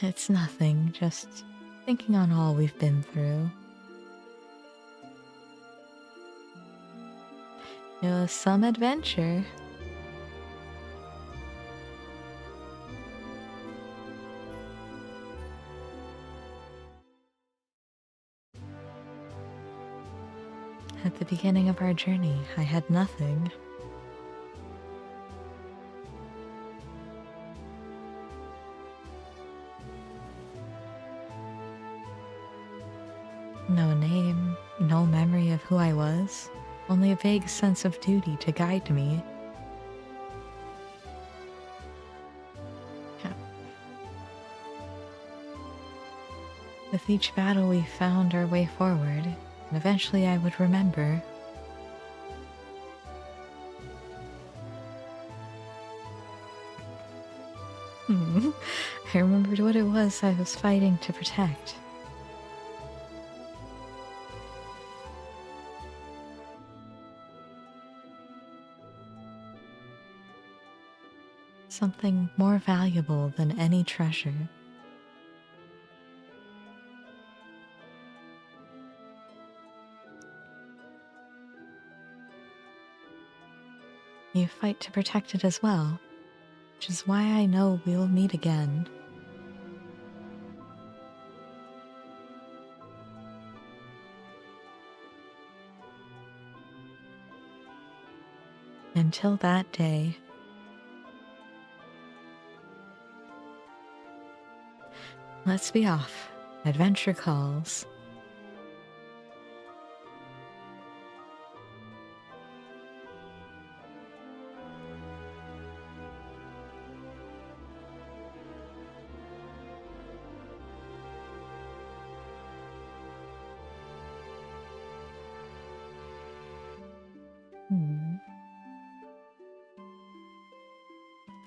It's nothing, just thinking on all we've been through. It was some adventure. At the beginning of our journey, I had nothing. No name, no memory of who I was, only a vague sense of duty to guide me. With each battle we found our way forward, and eventually I would remember. I remembered what it was I was fighting to protect. Something more valuable than any treasure. You fight to protect it as well, which is why I know we'll meet again. Until that day, let's be off. Adventure calls.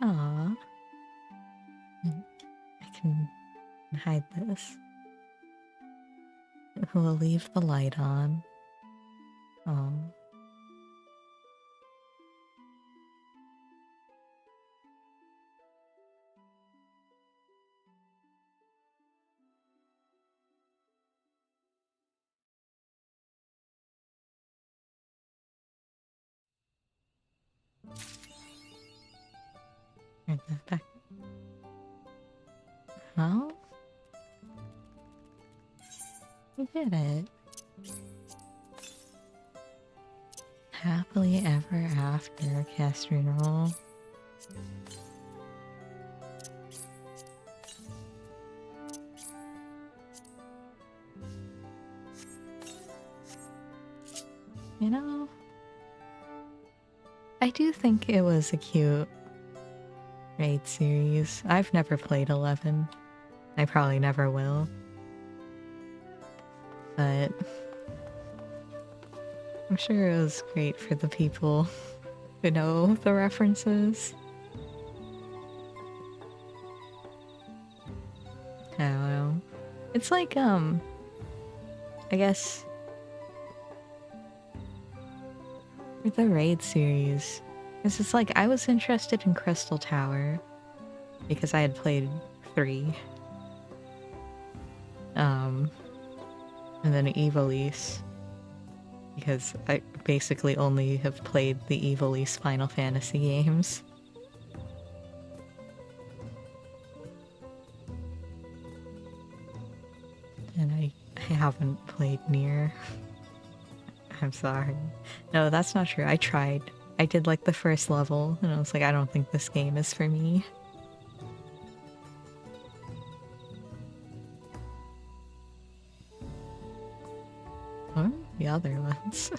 Aww. I can hide this. We'll leave the light on. Oh. Turn that back. Well, we did it. Happily ever after, Castrinol. You know, I do think it was a cute raid series. I've never played 11. I probably never will. But I'm sure it was great for the people who know the references. I don't know. It's like, I guess for the raid series, it's just like I was interested in Crystal Tower because I had played 3. And then Evilise because I basically only have played the Evilise Final Fantasy games. And I haven't played Nier. I'm sorry. No, that's not true. I tried. I did like the first level, and I was like, I don't think this game is for me. Or the other ones.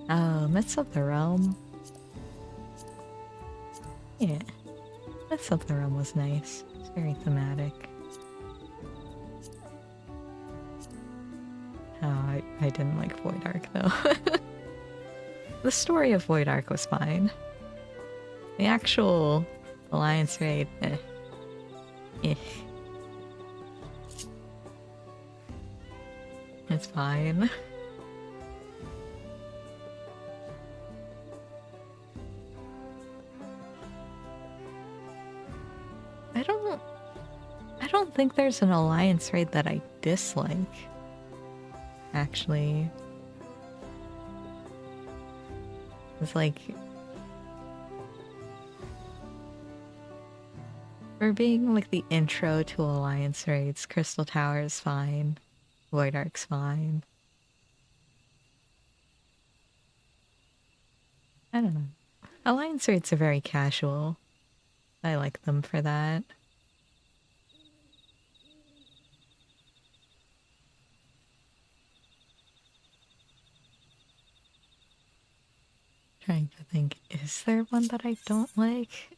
Oh, Myths of the Realm. Yeah. Myths of the Realm was nice. It's very thematic. Oh, I didn't like Void Ark though. The story of Void Ark was fine. The actual Alliance raid, It's fine. I don't think there's an Alliance raid that I dislike. Actually. It's like, for being like the intro to Alliance raids, Crystal Tower is fine. Void Ark's fine. I don't know. Alliance raids are very casual. I like them for that. Trying to think, is there one that I don't like?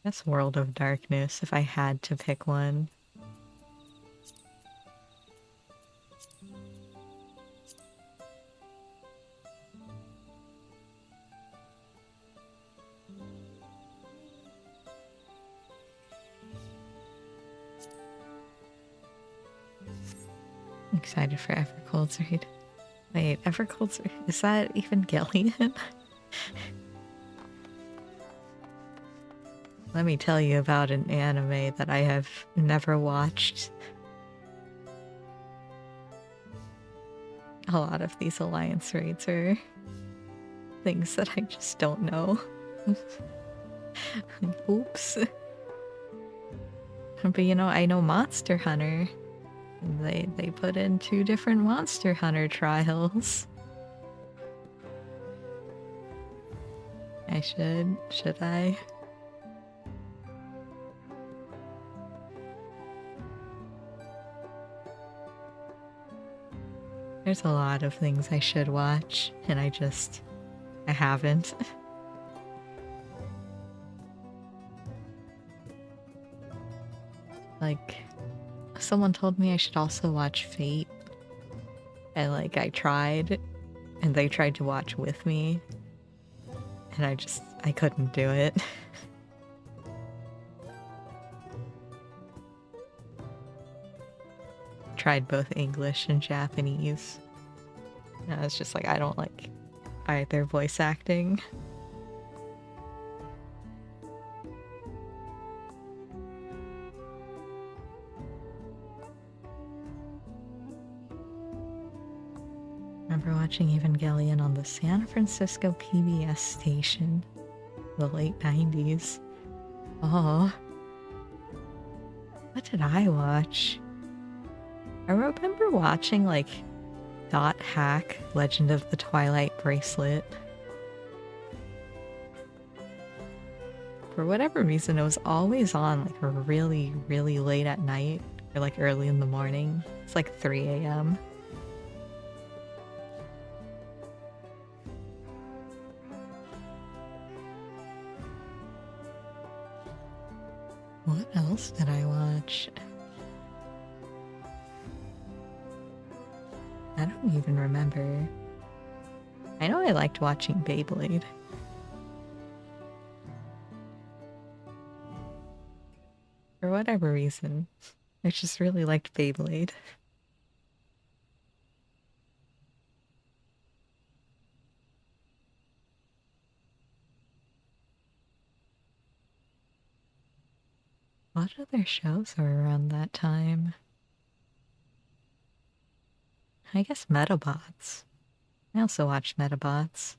That's World of Darkness, if I had to pick one. excited for Evercold's read. Wait, Evercold's, is that even Gillian? Let me tell you about an anime that I have never watched. A lot of these alliance raids are things that I just don't know. Oops. But you know, I know Monster Hunter. They put in 2 different Monster Hunter trials. Should I? There's a lot of things I should watch, and I haven't. Like, someone told me I should also watch Fate. And I tried, and they tried to watch with me. And I couldn't do it. Tried both English and Japanese. And I was just like, I don't like either voice acting. Remember watching Evangelion on the San Francisco PBS station, the late 90s. Oh. What did I watch? I remember watching Dot Hack, Legend of the Twilight Bracelet. For whatever reason, it was always on really, really late at night or early in the morning. It's 3 a.m. What else did I watch? I don't even remember. I know I liked watching Beyblade. For whatever reason, I just really liked Beyblade. What other shows were around that time? I guess Metabots. I also watched Metabots.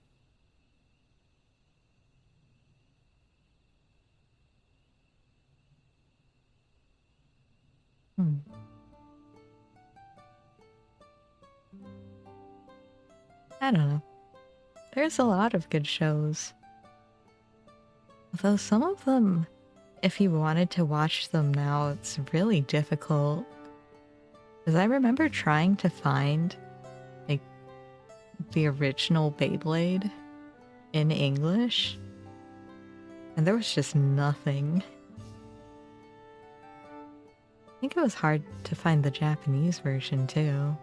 I don't know. There's a lot of good shows. Although some of them, if you wanted to watch them now, it's really difficult. Because I remember trying to find, the original Beyblade in English, and there was just nothing. I think it was hard to find the Japanese version, too.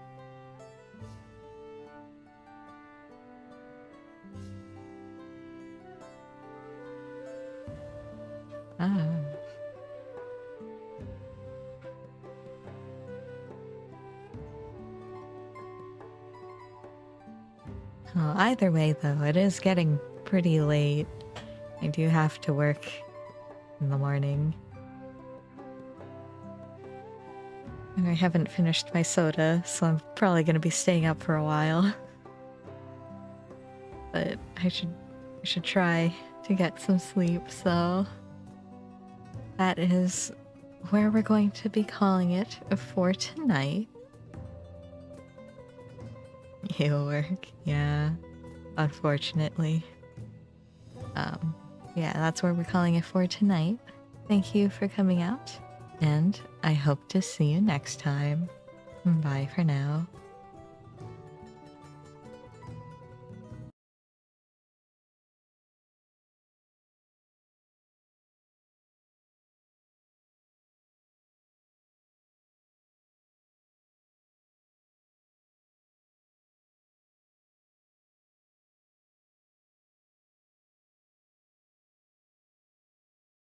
Well, either way, though, it is getting pretty late. I do have to work in the morning. And I haven't finished my soda, so I'm probably going to be staying up for a while. But I should try to get some sleep, so that is where we're going to be calling it for tonight. You work, yeah, unfortunately. Yeah, that's where we're calling it for tonight. Thank you for coming out, and I hope to see you next time. Bye for now.